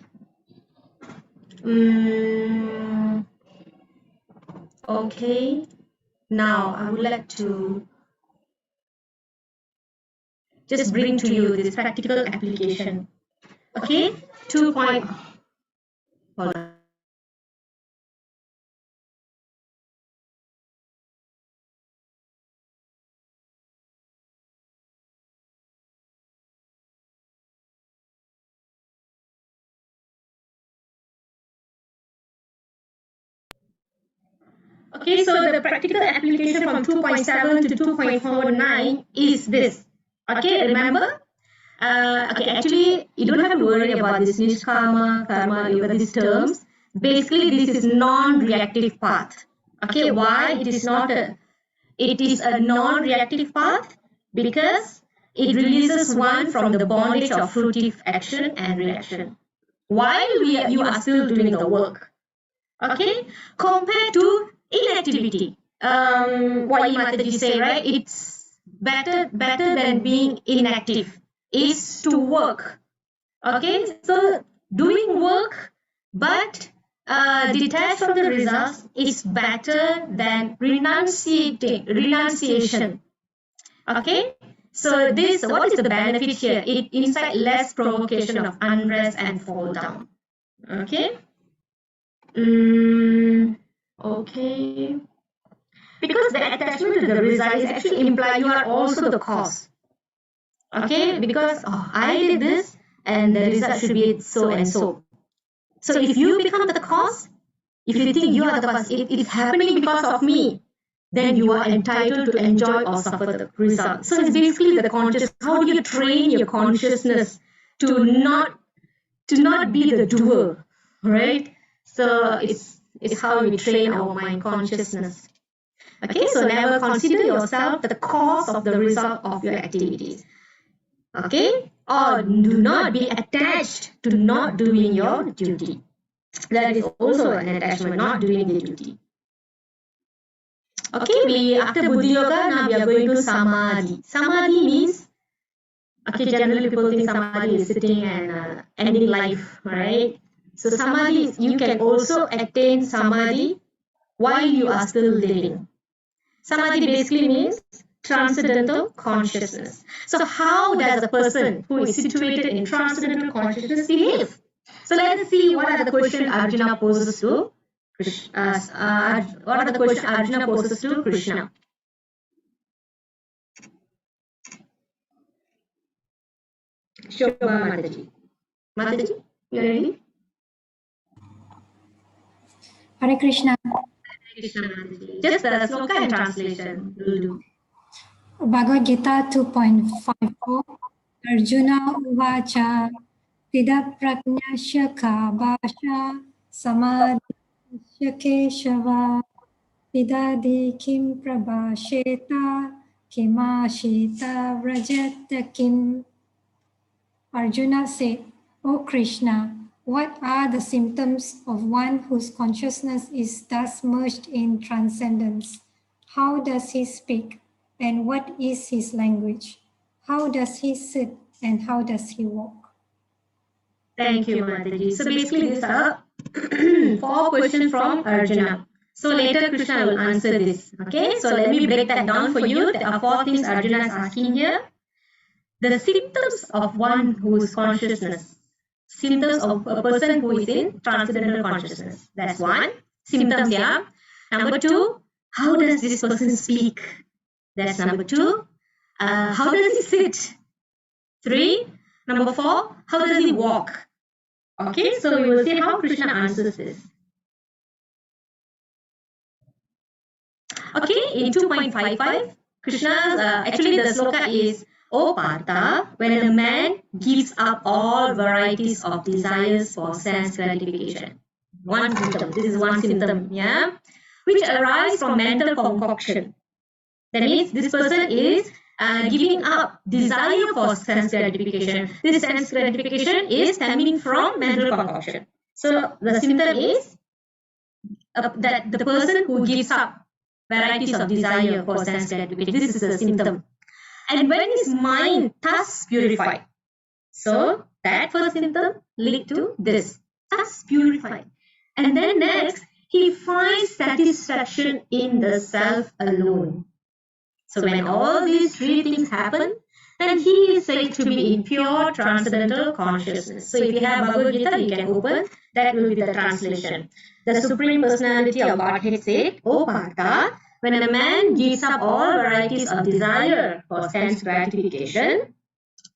Okay. Now I would like to just bring to you this practical application. Okay. 2 point. Hold on. Okay, so the practical application from 2.7 to 2.49 is this. Okay, remember? Okay, actually, you don't have to worry about this nishkama, karma, yoga, these terms. Basically, this is non-reactive path. Okay, why it is not a? It is a non-reactive path because it releases one from the bondage of fruitive action and reaction while you are still doing the work. Okay, compared to inactivity. What Mataji say, right? It's better than being inactive is to work. Okay, so doing work but detached from the results is better than renunciation. Okay, so this, what is the benefit here? It incite less provocation of unrest and fall down. Okay. Okay. Because the attachment to the result is actually imply you are also the cause. Okay, because I did this and the result should be so and so. So if you become the cause, if you think you are the cause, it is happening because of me, then you are entitled to enjoy or suffer the result. So it's basically the conscious. How do you train your consciousness to not be the doer, right? So it's how we train our mind consciousness. Okay, so never consider yourself the cause of the result of your activities. Okay, or do not be attached to not doing your duty. That is also an attachment, not doing the duty. Okay, we after Buddhi Yoga, now we are going to Samadhi. Samadhi means, okay, generally people think Samadhi is sitting and ending life, right? So Samadhi, you can also attain Samadhi while you are still living. Samadhi basically means transcendental consciousness. So how does a person who is situated in transcendental consciousness behave? So let us see what are the questions Arjuna poses to Krishna. What are the questions Arjuna poses to Krishna? Shobha Mataji. Mataji, you are ready? Hare Krishna. Krishna Mataji. Just the sloka and translation will do. Bhagavad Gita 2.54 Arjuna Uvacha Tida Prajnasya Ka Bhasha Samadhyasya Keshava Tidadi Kim Prabhasheta Kimashita Vrajata Kim. Arjuna said, O Krishna, what are the symptoms of one whose consciousness is thus merged in transcendence? How does he speak? And what is his language? How does he sit? And how does he walk? Thank you, Mataji. So basically, these are 4 questions from Arjuna. So later, Krishna will answer this. Okay, so let me break that down for you. There are 4 things Arjuna is asking here. The symptoms of one whose consciousness, symptoms of a person who is in transcendental consciousness. That's 1. Symptoms, yeah. Number 2, how does this person speak? That's number 2. How does he sit? 3. Number 4, how does he walk? Okay, so we will see how Krishna answers this. Okay, in 2.55, Krishna's, actually the sloka is, O Partha, when a man gives up all varieties of desires for sense gratification. 1 symptom, this is 1 symptom, yeah, which arise from mental concoction. That means this person is giving up desire for sense gratification. This sense gratification is stemming from mental concoction. So the symptom is that the person who gives up varieties of desire for sense gratification. This is a symptom. And when his mind thus purified, so that first symptom lead to this, thus purified. And then next, he finds satisfaction in the self alone. So when all these 3 things happen, then he is said to be in pure transcendental consciousness. So if you have Bhagavad Gita, you can open, that will be the translation. The Supreme Personality of Godhead said, O Partha, when a man gives up all varieties of desire for sense gratification,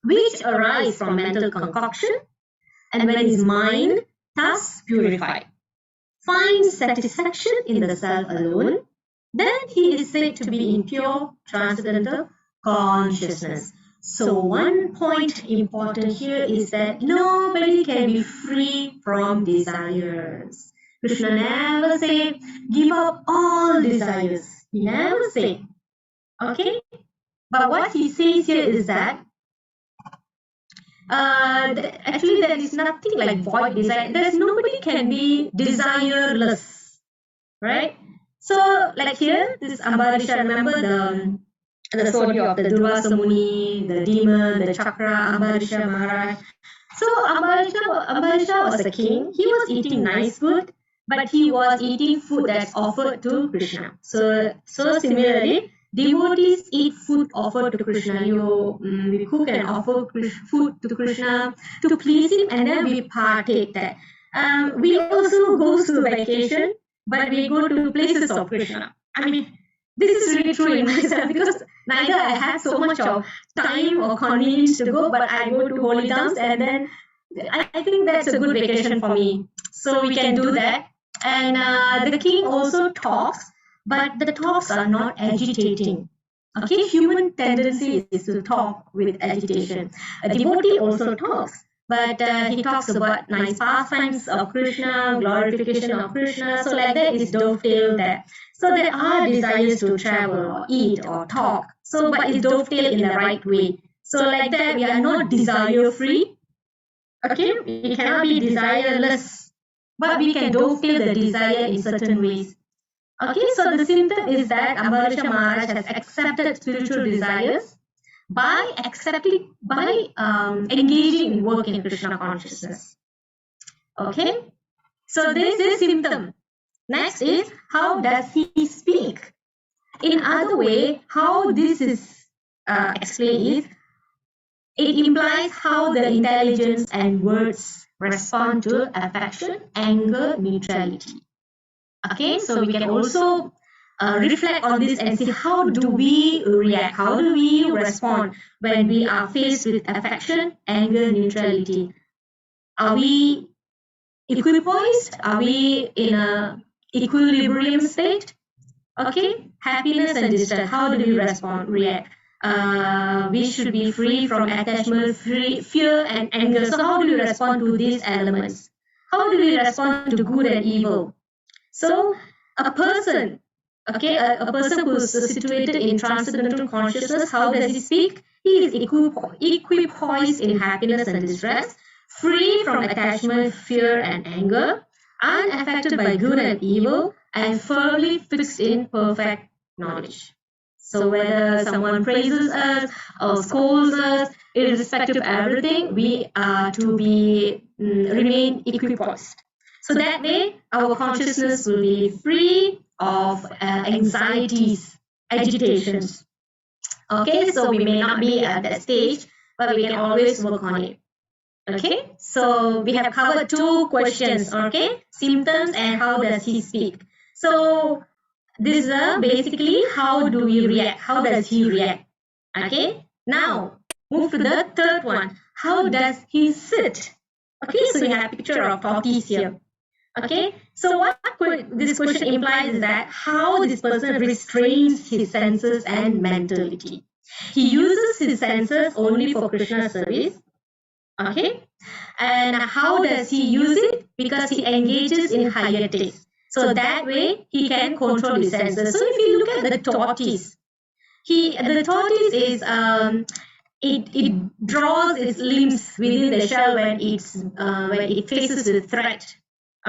which arise from mental concoction, and when his mind, thus purified, finds satisfaction in the self alone, then he is said to be in pure transcendental consciousness. So 1 point important here is that nobody can be free from desires. Krishna never said, give up all desires. He never said. Okay? But what he says here is that actually there is nothing like void desire. There's nobody can be desireless. Right? So like here, this Ambarisha, remember the story of the Durvasa Muni, the demon, the chakra, Ambarisha Maharaj. So Ambarisha was a king. He was eating nice food, but he was eating food that's offered to Krishna. So similarly, devotees eat food offered to Krishna. We cook and offer food to Krishna to please him, and then we partake that. We also go to vacation, but we go to places of Krishna. I mean, this is really true in myself because neither I have so much of time or convenience to go, but I go to holy dumps, and then I think that's a good vacation for me. So we can do that. And the king also talks, but the talks are not agitating. Okay, human tendency is to talk with agitation. A devotee also talks, but he talks about nice pastimes of Krishna, glorification of Krishna. So like that is dovetail there. So there are desires to travel or eat or talk. So but it's dovetail in the right way. So like that we are not desire free. Okay, we cannot be desireless, but we can dovetail the desire in certain ways. Okay, so the symptom is that Ambarisha Maharaj has accepted spiritual desires by engaging in work in Krishna consciousness. Okay, so this is symptom. Next is, how does he speak? In other way, how this is explained is, it implies how the intelligence and words respond to affection, anger, neutrality. Okay, so we can also reflect on this and see how do we react, how do we respond when we are faced with affection, anger, neutrality. Are we equipoised? Are we in a equilibrium state? Okay, happiness and distress, how do we react? we should be free from attachment, fear and anger. So how do we respond to these elements? How do we respond to good and evil? So a person, okay, a person who is situated in transcendental consciousness, how does he speak? He is equipoised in happiness and distress, free from attachment, fear and anger, unaffected by good and evil, and firmly fixed in perfect knowledge. So whether someone praises us or scolds us, irrespective of everything, we are to be remain equipoised. So that way, our consciousness will be free of anxieties, agitations. Okay, so we may not be at that stage, but we can always work on it. Okay, so we have covered 2 questions. Okay, symptoms and how does he speak. So this is basically how do we react? How does he react? Okay, now move to the third one. How does he sit? Okay, so we have a picture of tortoise here. Okay, so what this question implies is that how this person restrains his senses and mentality. He uses his senses only for Krishna service. Okay, and how does he use it? Because he engages in higher taste. So that way he can control his senses. So if you look at the tortoise, the tortoise is it draws its limbs within the shell when it faces a threat.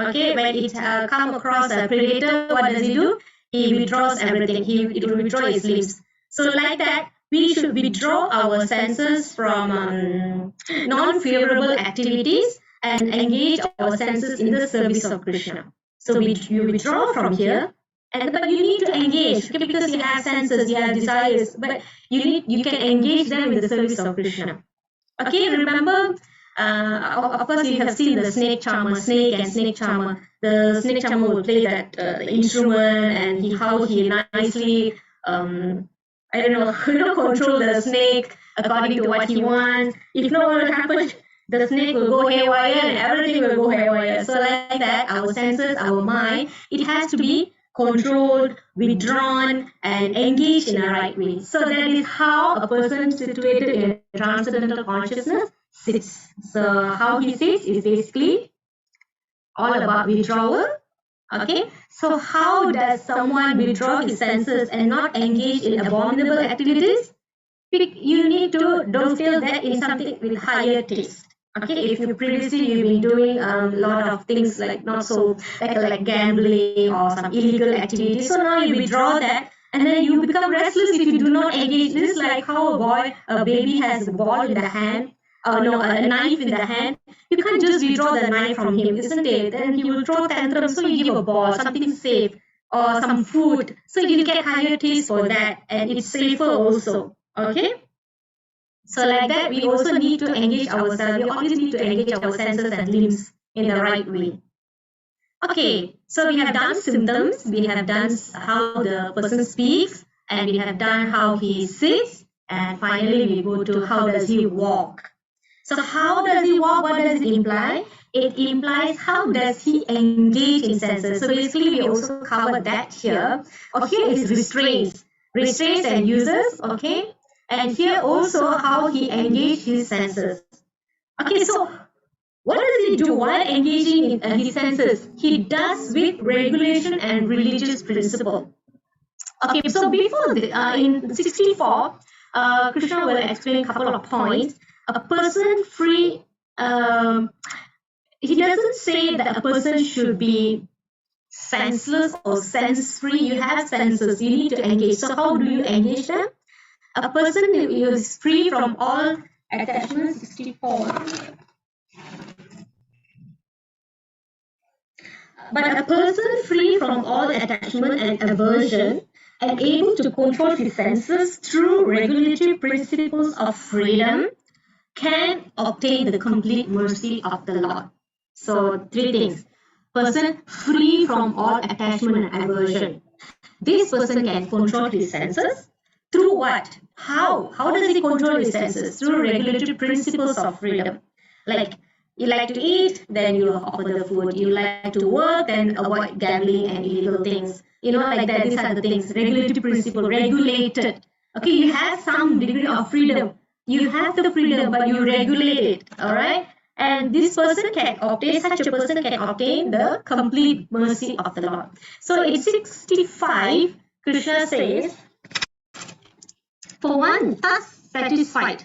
Okay, when it come across a predator, what does he do? He withdraws everything. It will withdraw his limbs. So like that, we should withdraw our senses from non-favorable activities and engage our senses in the service of Krishna. So you withdraw from here, but you need to engage, okay, because you have senses, you have desires, but you can engage them in the service of Krishna. Okay, remember, of course, you have seen the snake charmer, snake and snake charmer. The snake charmer will play that instrument, and how he nicely, I don't know, control the snake according to what he wants. If no what will happen, the snake will go haywire and everything will go haywire. So like that, our senses, our mind, it has to be controlled, withdrawn, and engaged in the right way. So that is how a person situated in transcendental consciousness sits. So how he sits is basically all about withdrawal. Okay, so how does someone withdraw his senses and not engage in abominable activities? You need to dovetail that in something with higher taste. Okay, if you previously you've been doing a lot of things like not so like gambling or some illegal activities, so now you withdraw that and then you become restless if you do not engage. This is like how a baby has a ball in the hand, a knife in the hand. You can't just withdraw the knife from him, isn't it? Then he will throw tantrums, so you give a ball, something safe or some food, so you get higher taste for that, and it's safer also. Okay. So like that, we also need to engage ourselves. We always need to engage our senses and limbs in the right way. Okay, so we have done symptoms, we have done how the person speaks, and we have done how he sits, and finally we go to how does he walk. So how does he walk? What does it imply? It implies how does he engage in senses. So basically we also covered that here. Here is restraints and uses, okay? And here also how he engaged his senses. Okay, so what does he do while engaging in his senses? He does with regulation and religious principle. Okay, so before in 64, Krishna will explain a couple of points. A person free, he doesn't say that a person should be senseless or sense-free. You have senses, you need to engage. So how do you engage them? A person is free from all attachments, 64. But a person free from all attachment and aversion and able to control his senses through regulatory principles of freedom can obtain the complete mercy of the Lord. So 3 things. Person free from all attachment and aversion. This person can control his senses. Through what? How? How does he control his senses? Through regulatory principles of freedom. Like you like to eat, then you offer the food. You like to work, then avoid gambling and illegal things. Like that. These are the things. Regulatory principle, regulated. Okay, you have some degree of freedom. You have the freedom, but you regulate it. All right. And this person can obtain, such a person can obtain the complete mercy of the Lord. So in 65, Krishna says, for one thus satisfied,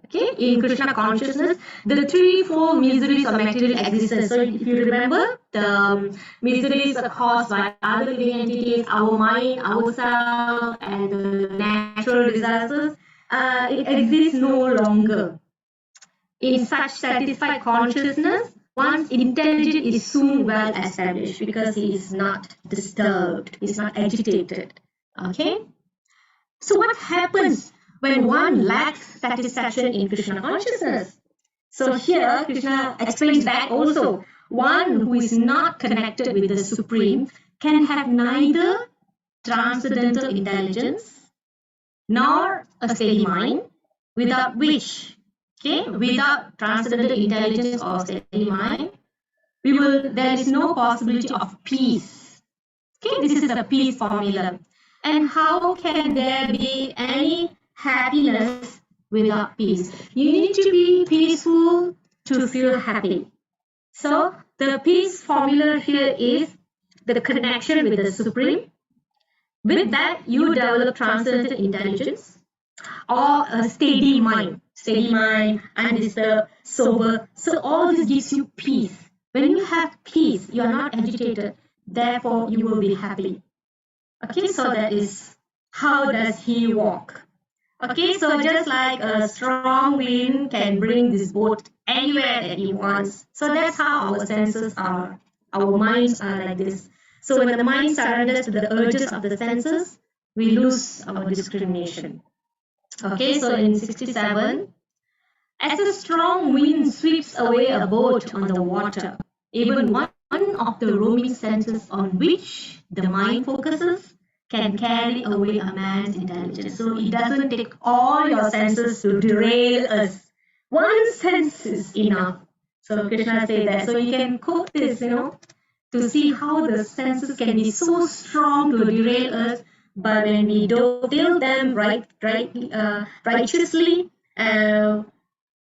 okay, in Krishna consciousness, the threefold miseries of material existence. So if you remember, the miseries are caused by other living entities, our mind, ourselves, and the natural disasters, it exists no longer. In such satisfied consciousness, one's intelligence is soon well established because he is not disturbed, he is not agitated. Okay? So what happens when one lacks satisfaction in Krishna consciousness? So here Krishna explains that also. One who is not connected with the Supreme can have neither transcendental intelligence nor a steady mind, without which, okay, without transcendental intelligence or steady mind, there is no possibility of peace. Okay, this is a peace formula. And how can there be any happiness without peace? You need to be peaceful to feel happy. So the peace formula here is the connection with the Supreme. With that, you develop transcendental intelligence or a steady mind, undisturbed, sober. So all this gives you peace. When you have peace, you are not agitated. Therefore, you will be happy. Okay, so that is how does he walk. Okay, so just like a strong wind can bring this boat anywhere that he wants. So that's how our senses are. Our minds are like this. So when the mind surrenders to the urges of the senses, we lose our discrimination. Okay, so in 67, as a strong wind sweeps away a boat on the water, even one of the roaming senses on which the mind focuses can carry away a man's intelligence. So it doesn't take all your senses to derail us. One sense is enough. So Krishna said that. So you can quote this, to see how the senses can be so strong to derail us. But when we deal them righteously,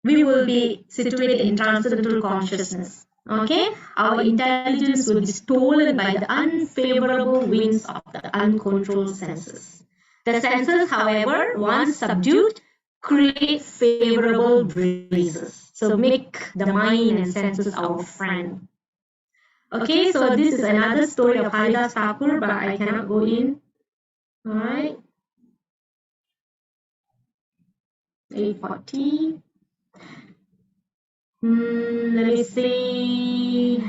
we will be situated in transcendental consciousness. Okay, our intelligence will be stolen by the unfavorable winds of the uncontrolled senses. The senses, however, once subdued, create favorable breezes. So make the mind and senses our friend. Okay, so this is another story of Haridas Thakur, but I cannot go in. All right. 840. Let me see.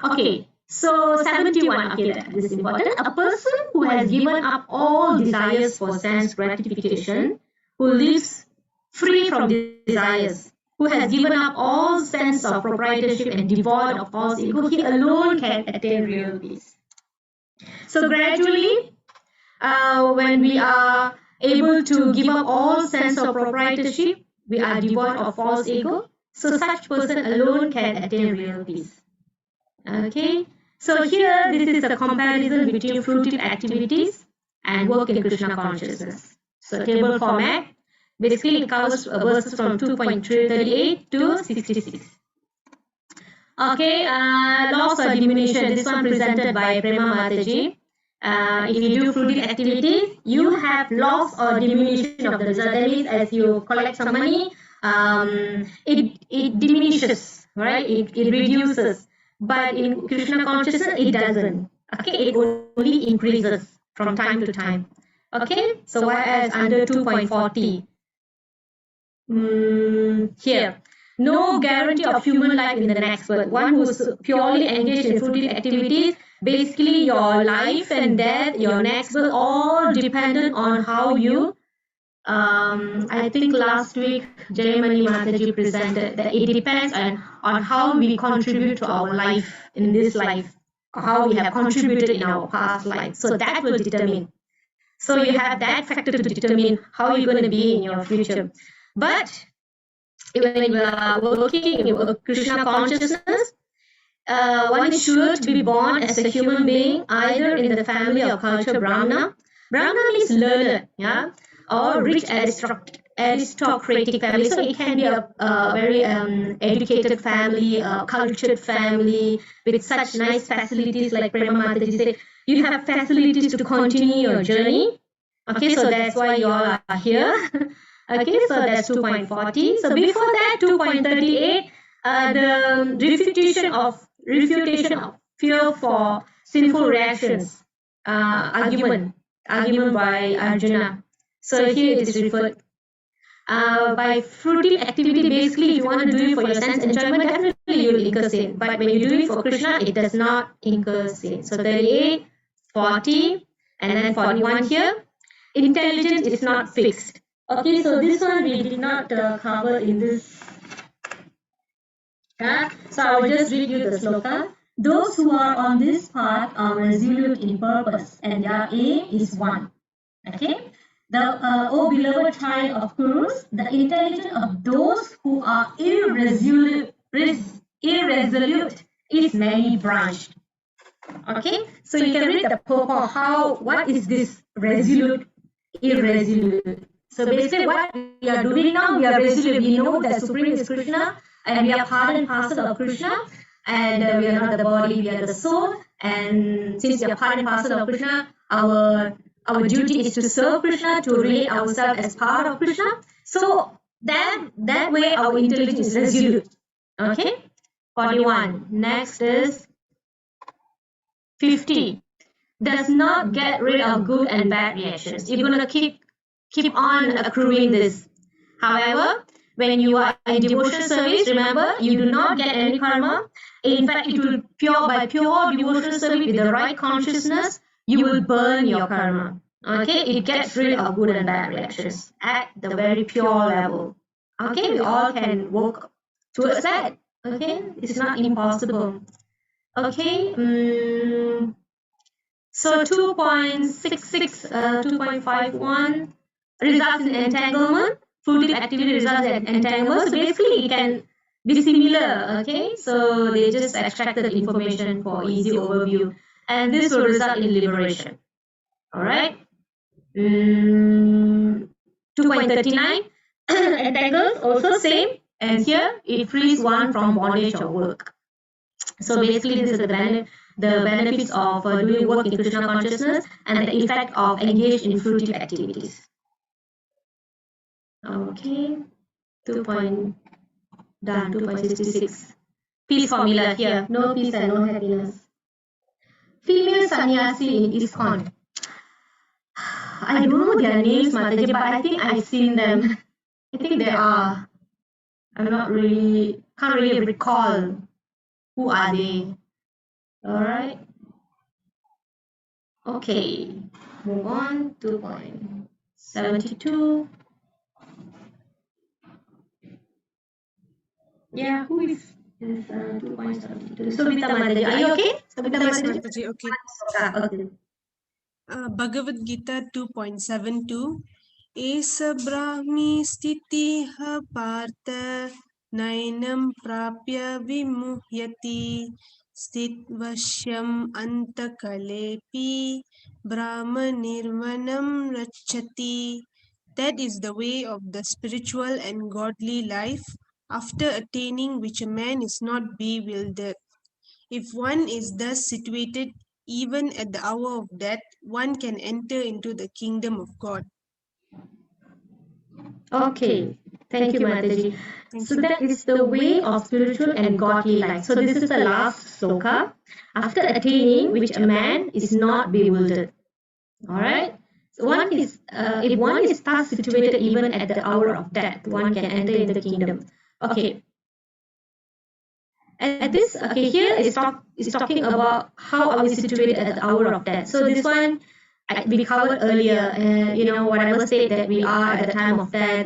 Okay, so 71. Okay, this is important. A person who has given up all desires for sense gratification, who lives free from desires, who has given up all sense of proprietorship and devoid of false ego, he alone can attain real peace. So gradually, when we are able to give up all sense of proprietorship, we are devoid of false ego. So such person alone can attain real peace. Okay, so here this is a comparison between fruitive activities and work in Krishna consciousness. So table format, basically it covers verses from 2.38 to 66. Okay, loss or diminution, this one presented by Prema Mataji. If you do fruitive activities, you have loss or diminution of the result. That means as you collect some money, it diminishes, right? It reduces. But in Krishna consciousness, it doesn't. Okay, it only increases from time to time. Okay, so whereas under 2.40, here, no guarantee of human life in the next birth. One who's purely engaged in fruitive activities, basically your life and death, your next birth, all dependent on how you, I think last week Jayamani Mataji presented that it depends on how we contribute to our life in this life, how we have contributed in our past life. So that will determine. So you have that factor to determine how you're going to be in your future. But when you are working in Krishna consciousness, one is sure to be born as a human being, either in the family or culture Brahmana, Brahmana means learned, yeah, or rich aristocratic family. So it can be a very educated family, a cultured family with such nice facilities, like Prema Mataji said. You have facilities to continue your journey. Okay, so that's why you all are here. Okay, so that's 2.40. So before that, 2.38, the refutation of fear for sinful reactions, argument by Arjuna. So here it is referred by fruitive activity. Basically, if you want to do it for your sense enjoyment, definitely you will incur sin. But when you do it for Krishna, it does not incur sin. So 38, 40, and then 41 here. Intelligence is not fixed. Okay, so this one we did not cover in this. So I will just read you the sloka. Those who are on this path are resolute in purpose, and their aim is one. Okay. O beloved child of Kurus, the intelligence of those who are irresolute is many branched. Okay, so you can read the purport. What is this resolute, irresolute? So basically, what we are doing now, we are resolute. We know that Supreme is Krishna, and we are part and parcel of Krishna, and we are not the body, we are the soul. And since we are part and parcel of Krishna, our duty is to serve Krishna, to relate ourselves as part of Krishna. So that way, our intelligence is resolute. Okay, 41. Next is 50. Does not get rid of good and bad reactions. You're gonna keep on accruing this. However, when you are in devotional service, remember you do not get any karma. In fact, it will by pure devotional service with the right consciousness, you will burn your karma. Okay, it gets rid of good and bad reactions at the very pure level. Okay, we all can work towards that. Okay, it's not impossible. Okay. So 2.66, 2.51 results in entanglement. Fruitive activity results in entanglement. So basically, it can be similar. Okay, so they just extracted the information for easy overview, and this will result in liberation. All right. 2.39 entangles also same, and here it frees one from bondage or work. So basically, this is the benefits of doing work in Krishna consciousness and the effect of engaged in fruitive activities. Okay, 2.66. Peace formula here. No peace and no happiness. Female sannyasi in ISKCON. I don't know their names, Mataji, but I think I've seen them. I think they are. Can't really recall who are they. All right. Okay, move on. 2.72. Yeah, who is 2.72? Sobita Mataji, are you okay? Sobita Yes, Mataji? Mataji, okay. Okay. Bhagavad Gita 2.72. Esa Brahmi Stitiha Partha Nainam Prapya Vimuhyati Sthitvasyam Antakalepi Brahma Nirvanam Rachati. That is the way of the spiritual and godly life, after attaining which a man is not bewildered. If one is thus situated, even at the hour of death, one can enter into the kingdom of God. Okay, thank you, Mataji. Thank So you. that is the way of spiritual and godly life. So this is the last sloka. After attaining which a man is not bewildered. All right. So one is, if one is thus situated even at the hour of death, one can enter in the kingdom. Okay. At this, okay, here is talking about how are we situated at the hour of death. So this one we covered earlier. Whatever state that we are at the time of death,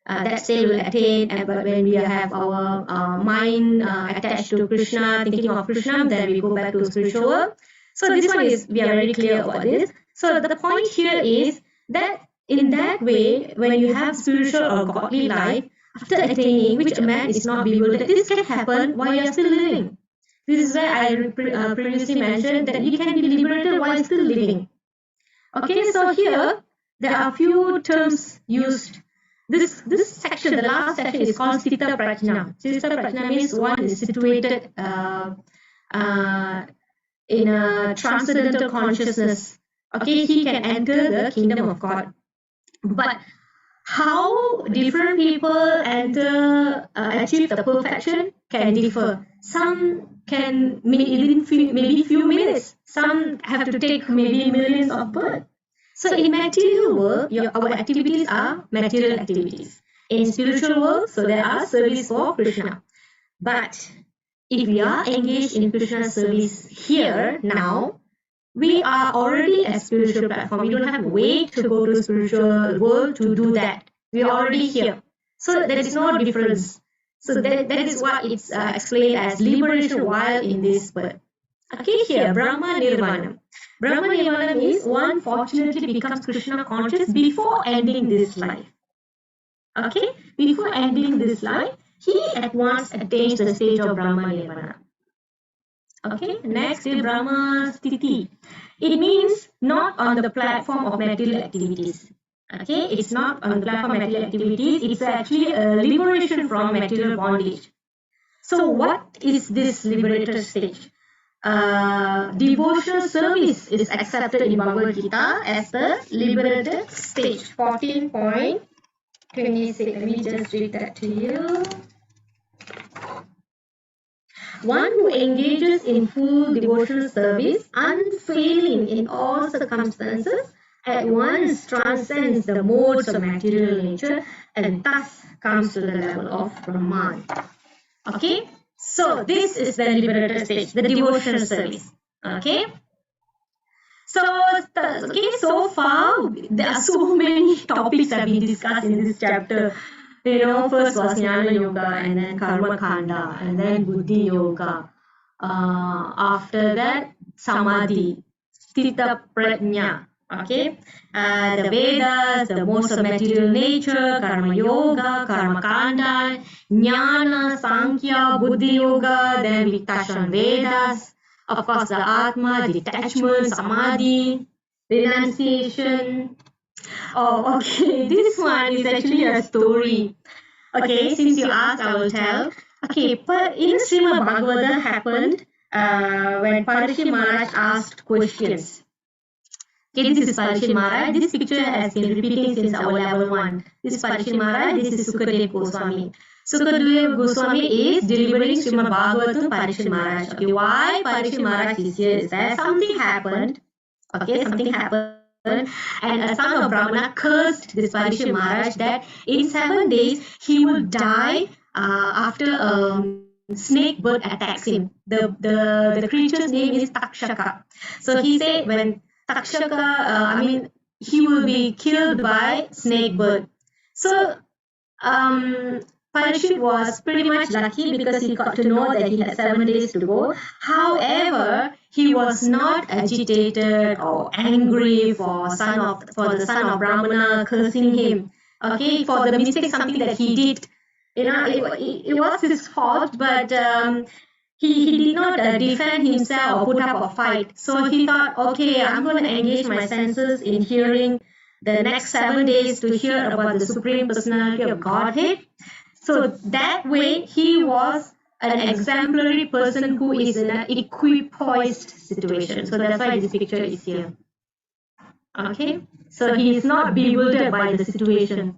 that state will attain. But when we have our mind attached to Krishna, thinking of Krishna, then we go back to spiritual world. So this one is, we are very clear about this. So the point here is that in that way, when you have spiritual or godly life, after attaining which a man is not bewildered, this can happen while you are still living. This is where I previously mentioned that you can be liberated while still living. Okay, so here there are few terms used. This section, the last section, is called Sthita Prajna. Sthita Prajna means one is situated in a transcendental consciousness. Okay, he can enter the kingdom of God. But how different people enter, achieve the perfection can differ. Some can maybe few minutes. Some have to take maybe millions of births. So in material world, our activities are material activities. In spiritual world, so there are service for Krishna. But if we are engaged in Krishna service here now, we are already a spiritual platform. We don't have to wait to go to spiritual world to do that. We are already here. So there is no difference. So that is what it's explained as liberation while in this birth. Okay, here, Brahma Nirvana. Brahma Nirvana means one fortunately becomes Krishna conscious before ending this life. Okay, before ending this life, he at once attains the stage of Brahma Nirvana. Okay, next is Brahma Sthiti. It means not on the platform of material activities. Okay, it's not on the platform of material activities, it's actually a liberation from material bondage. So what is this liberated stage? Devotional service is accepted in Bhagavad Gita as the liberated stage. 14.26. Let me just read that to you. One who engages in full devotional service, unfailing in all circumstances, at once transcends the modes of material nature and thus comes to the level of Brahman. Okay, so this is the liberated stage, the devotional service. Okay. So far there are so many topics that have been discussed in this chapter. You know, first was Jnana Yoga, and then Karma Kanda, and then Buddhi Yoga. After that, Samadhi, Sthita Prajna. Okay, the Vedas, the modes of material nature, Karma Yoga, Karma Kanda, Jnana, Sankhya, Buddhi Yoga. Then we touch on Vedas. Of course, the Atma, detachment, Samadhi, renunciation. Oh, okay. This one is actually a story. Okay, since you asked, I will tell. Okay, but in Srimad Bhagavatam happened when Parikshit Maharaj asked questions. Okay, this is Parikshit Maharaj. This picture has been repeating since our level 1. This is Parikshit Maharaj. This is Sukadev Goswami. Sukadev Goswami is delivering Srimad Bhagavatam to Parikshit Maharaj. Okay, why Parikshit Maharaj is here is that something happened. Okay, something happened. And a son of Brahmana cursed this Parikshit Maharaj that in 7 days he will die after a snake bird attacks him. The creature's name is Takshaka. So he said when Takshaka, he will be killed by snake bird. So Parikshit was pretty much lucky because he got to know that he had 7 days to go. However, he was not agitated or angry for the son of Brahmana cursing him. Okay, for the mistake, something that he did. You know, it was his fault, but he did not defend himself or put up a fight. So he thought, okay, I'm going to engage my senses in hearing the next 7 days to hear about the Supreme Personality of Godhead. So that way, he was an exemplary person who is in an equipoised situation. So that's why this picture is here. Okay, so he is not bewildered by the situation.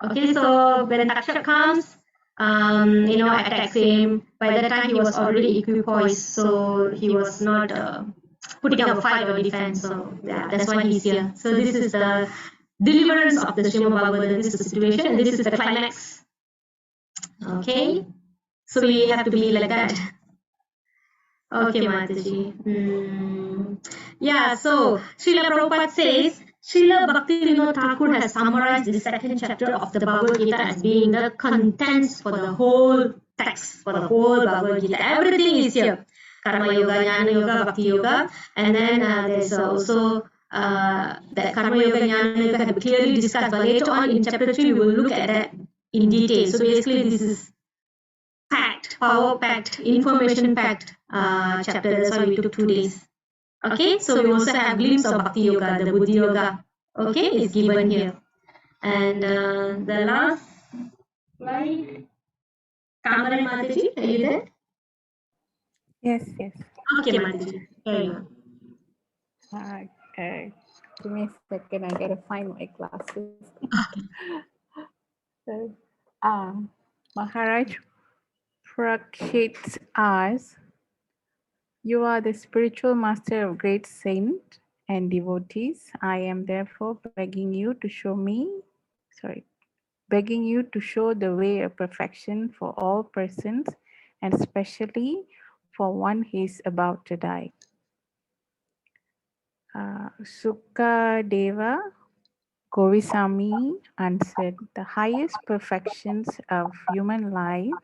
Okay, so when Takshak comes, attacks him. By that time, he was already equipoised, so he was not putting up a fight or defense. So yeah, that's why he's here. So this is the deliverance of the Srimad Bhagavatam. This is the situation, and this is the climax. Okay, so we have to be like that. Okay, Mataji. Yeah, so Srila Prabhupada says, Srila Bhaktivinoda Thakur has summarized the second chapter of the Bhagavad Gita as being the contents for the whole text, for the whole Bhagavad Gita. Everything is here. Karma Yoga, Jnana Yoga, Bhakti Yoga. And then there's also that Karma Yoga, Jnana Yoga have been clearly discussed. But later on in chapter 3, we will look at that in detail. So basically, this is packed, power packed, information packed chapter. That's why we took 2 days. Okay, so we also have glimpse of Bhakti Yoga, the Buddhi Yoga. Okay, is given here. And the last slide, Kamaran Mataji, are you there? Yes, yes. Okay, Mataji, carry on. Give me a second. I gotta find my glasses. So, Maharaj Prakshit asks, "You are the spiritual master of great saint and devotees. I am therefore begging you to show the way of perfection for all persons, and especially for one who is about to die." Sukadeva Gorisami answered, "The highest perfections of human life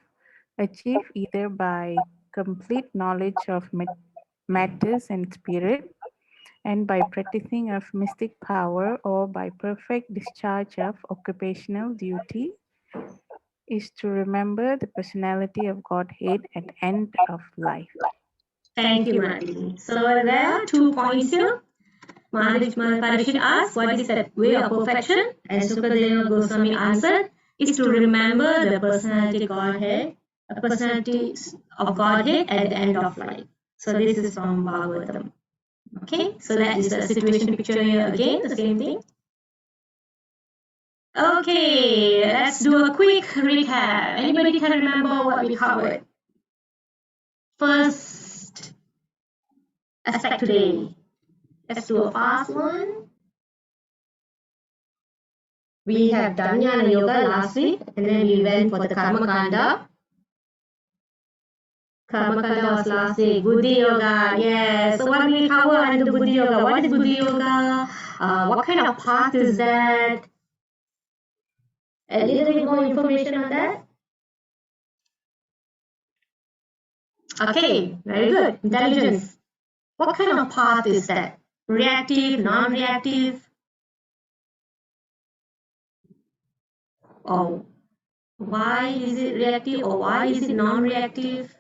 achieved either by complete knowledge of matters and spirit, and by practicing of mystic power, or by perfect discharge of occupational duty, is to remember the personality of Godhead at the end of life." Thank you, Mataji. So there are 2 points here. Parishit asked, what is the way of perfection? And Sukadeva Goswami answered, is to remember the personality of Godhead at the end of life. So this is from Bhagavatam. Okay, so that is the situation picture here again, the same thing. Okay, let's do a quick recap. Anybody can remember what we covered? First aspect today. Let's do a fast one. We have done Jnana Yoga last week, and then we went for the Karma Kanda. Karma Kanda was last week. Buddhi Yoga, yes. So what we cover under Buddhi Yoga? What is Buddhi Yoga? What kind of path is that? A little bit more information on that. Okay, very good. Intelligence. What kind of path is that? Reactive, non-reactive? Or why is it reactive or why is it non-reactive?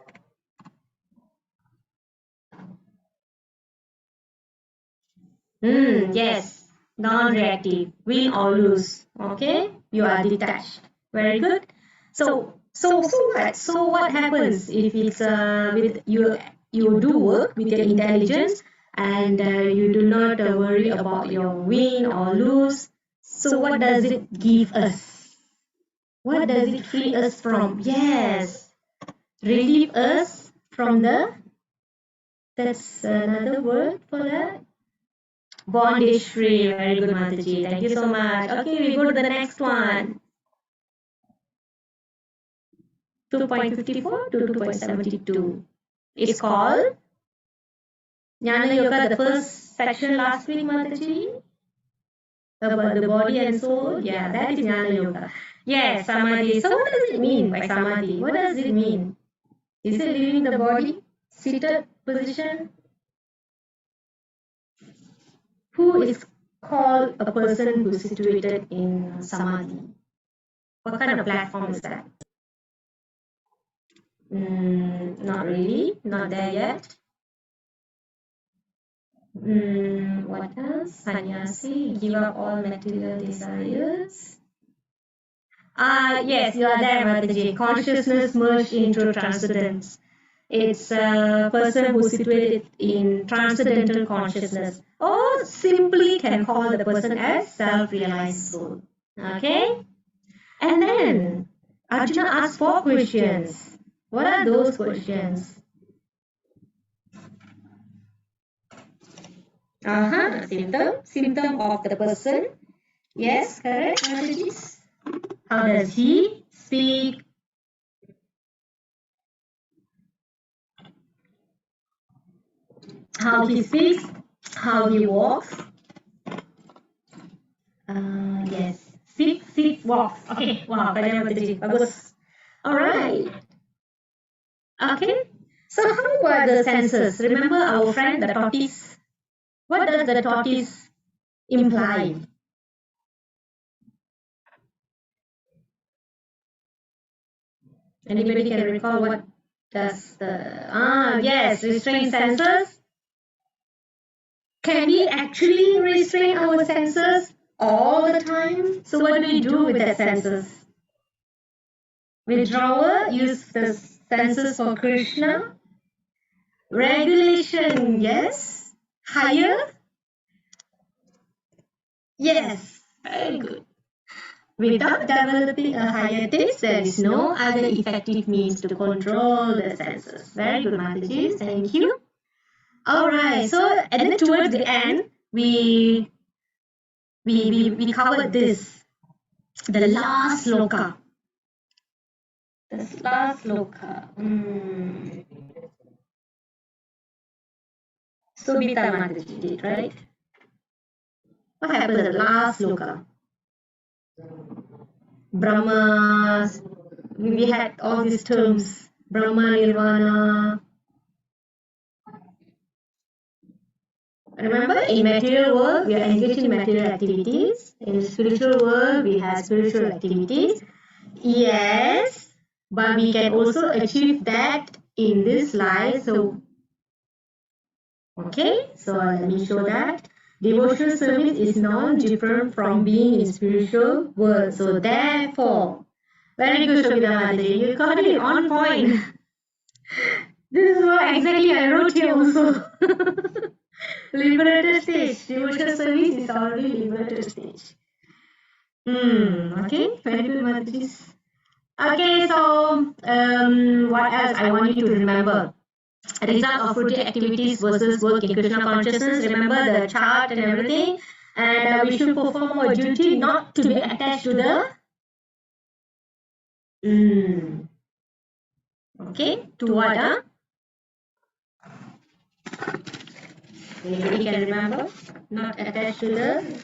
Yes, non-reactive, win or lose. Okay, you are detached. Very good. So what? So what happens if it's with you do work with your intelligence and you do not worry about your win or lose? So what does it give us? What does it free us from? Yes, relieve us from the. That's another word for that. Bondage free. Very good, Mataji. Thank you so much. Okay, we go to the next one. 2.54 to 2.72. It's called Jnana Yoga, the first section last week, Mataji. About the body and soul. Yeah, that is Jnana Yoga. Yes, Samadhi. So what does it mean by Samadhi? What does it mean? Is it leaving the body? Seated position? Who is called a person who is situated in Samadhi? What kind of platform is that? Not really, not there yet. What else? Sannyasi, give up all material desires. Yes, you are there, Mataji. Consciousness merged into transcendence. It's a person who's situated in transcendental consciousness, or simply can call the person as self-realized soul. Okay? And then Arjuna asked 4 questions. What are those questions? Symptom of the person. Yes, correct, Mataji. How does he speak? How he speaks? How he walks? Yes, sit, walks. Okay, wow, kaya Mataji. Bagus. All right. Okay. So how about the senses? Remember our friend, the tortoise? What does the tortoise imply? Anybody can recall what does the yes, restrained senses? Can we actually restrain our senses all the time? So what do we do with the senses? Withdrawal, use the senses for Krishna. Regulation, yes. Higher? Yes. Very good. Without developing a higher taste, there is no other effective means to control the senses. Very good, Mataji. Thank you. All right. So, and then towards the end, we covered this, the last sloka. The last sloka. Subita Mataji did, right? What happened to the last sloka? Brahma, we had all these terms, Brahma, Nirvana. Remember, in material world, we are engaged in material activities. In spiritual world, we have spiritual activities. Yes, but we can also achieve that in this life. So, okay, so let me show that. Devotional service is non-different from being in spiritual world. So therefore, very good, Shobita Mataji. You got it on point. This is what exactly I wrote here also. Liberated stage. Devotional service is already liberated stage. Okay, very good, Mataji. Okay, so what else I want you to remember? Result of fruitive activities versus work in Krishna consciousness. Remember the chart and everything. And we should perform our duty not to be attached to the okay, to what? Anybody can remember? Not attached to the...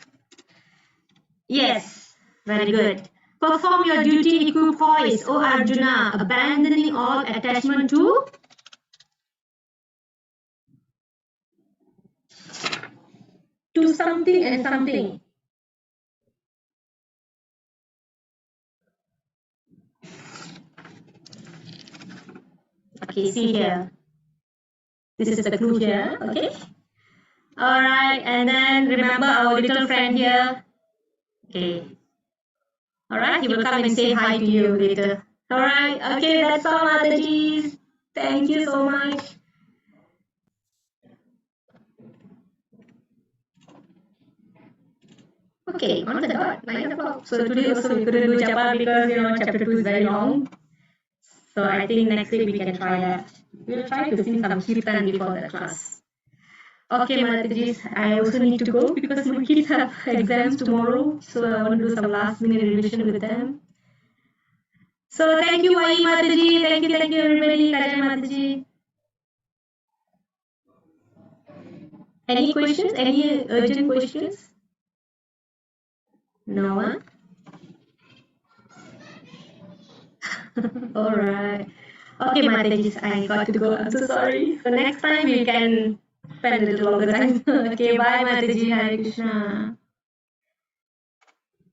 Yes, very good. Perform your duty equipoise, O Arjuna, abandoning all attachment to something and something. Okay, see here. This is the clue here, okay? All right, and then remember our little friend here. Okay. All right, he will come and say hi to you later. All right, okay, that's all, Mataji. Thank you so much. Okay, on the dot, 9 o'clock. So today also we couldn't do Japa because, chapter 2 is very long. So I think next week we can try that. We'll try to sing some kirtan before the class. Okay, Mataji, I also need to go because my kids have exams tomorrow. So I want to do some last minute revision with them. So thank you, Vai Mataji. Thank you everybody. Kajai Mataji. Any questions? Any urgent questions? No one? All right. Okay, Mataji, I got to go. I'm so sorry. So next time we can spend a little longer time. Okay, bye, Mataji. Hare Krishna.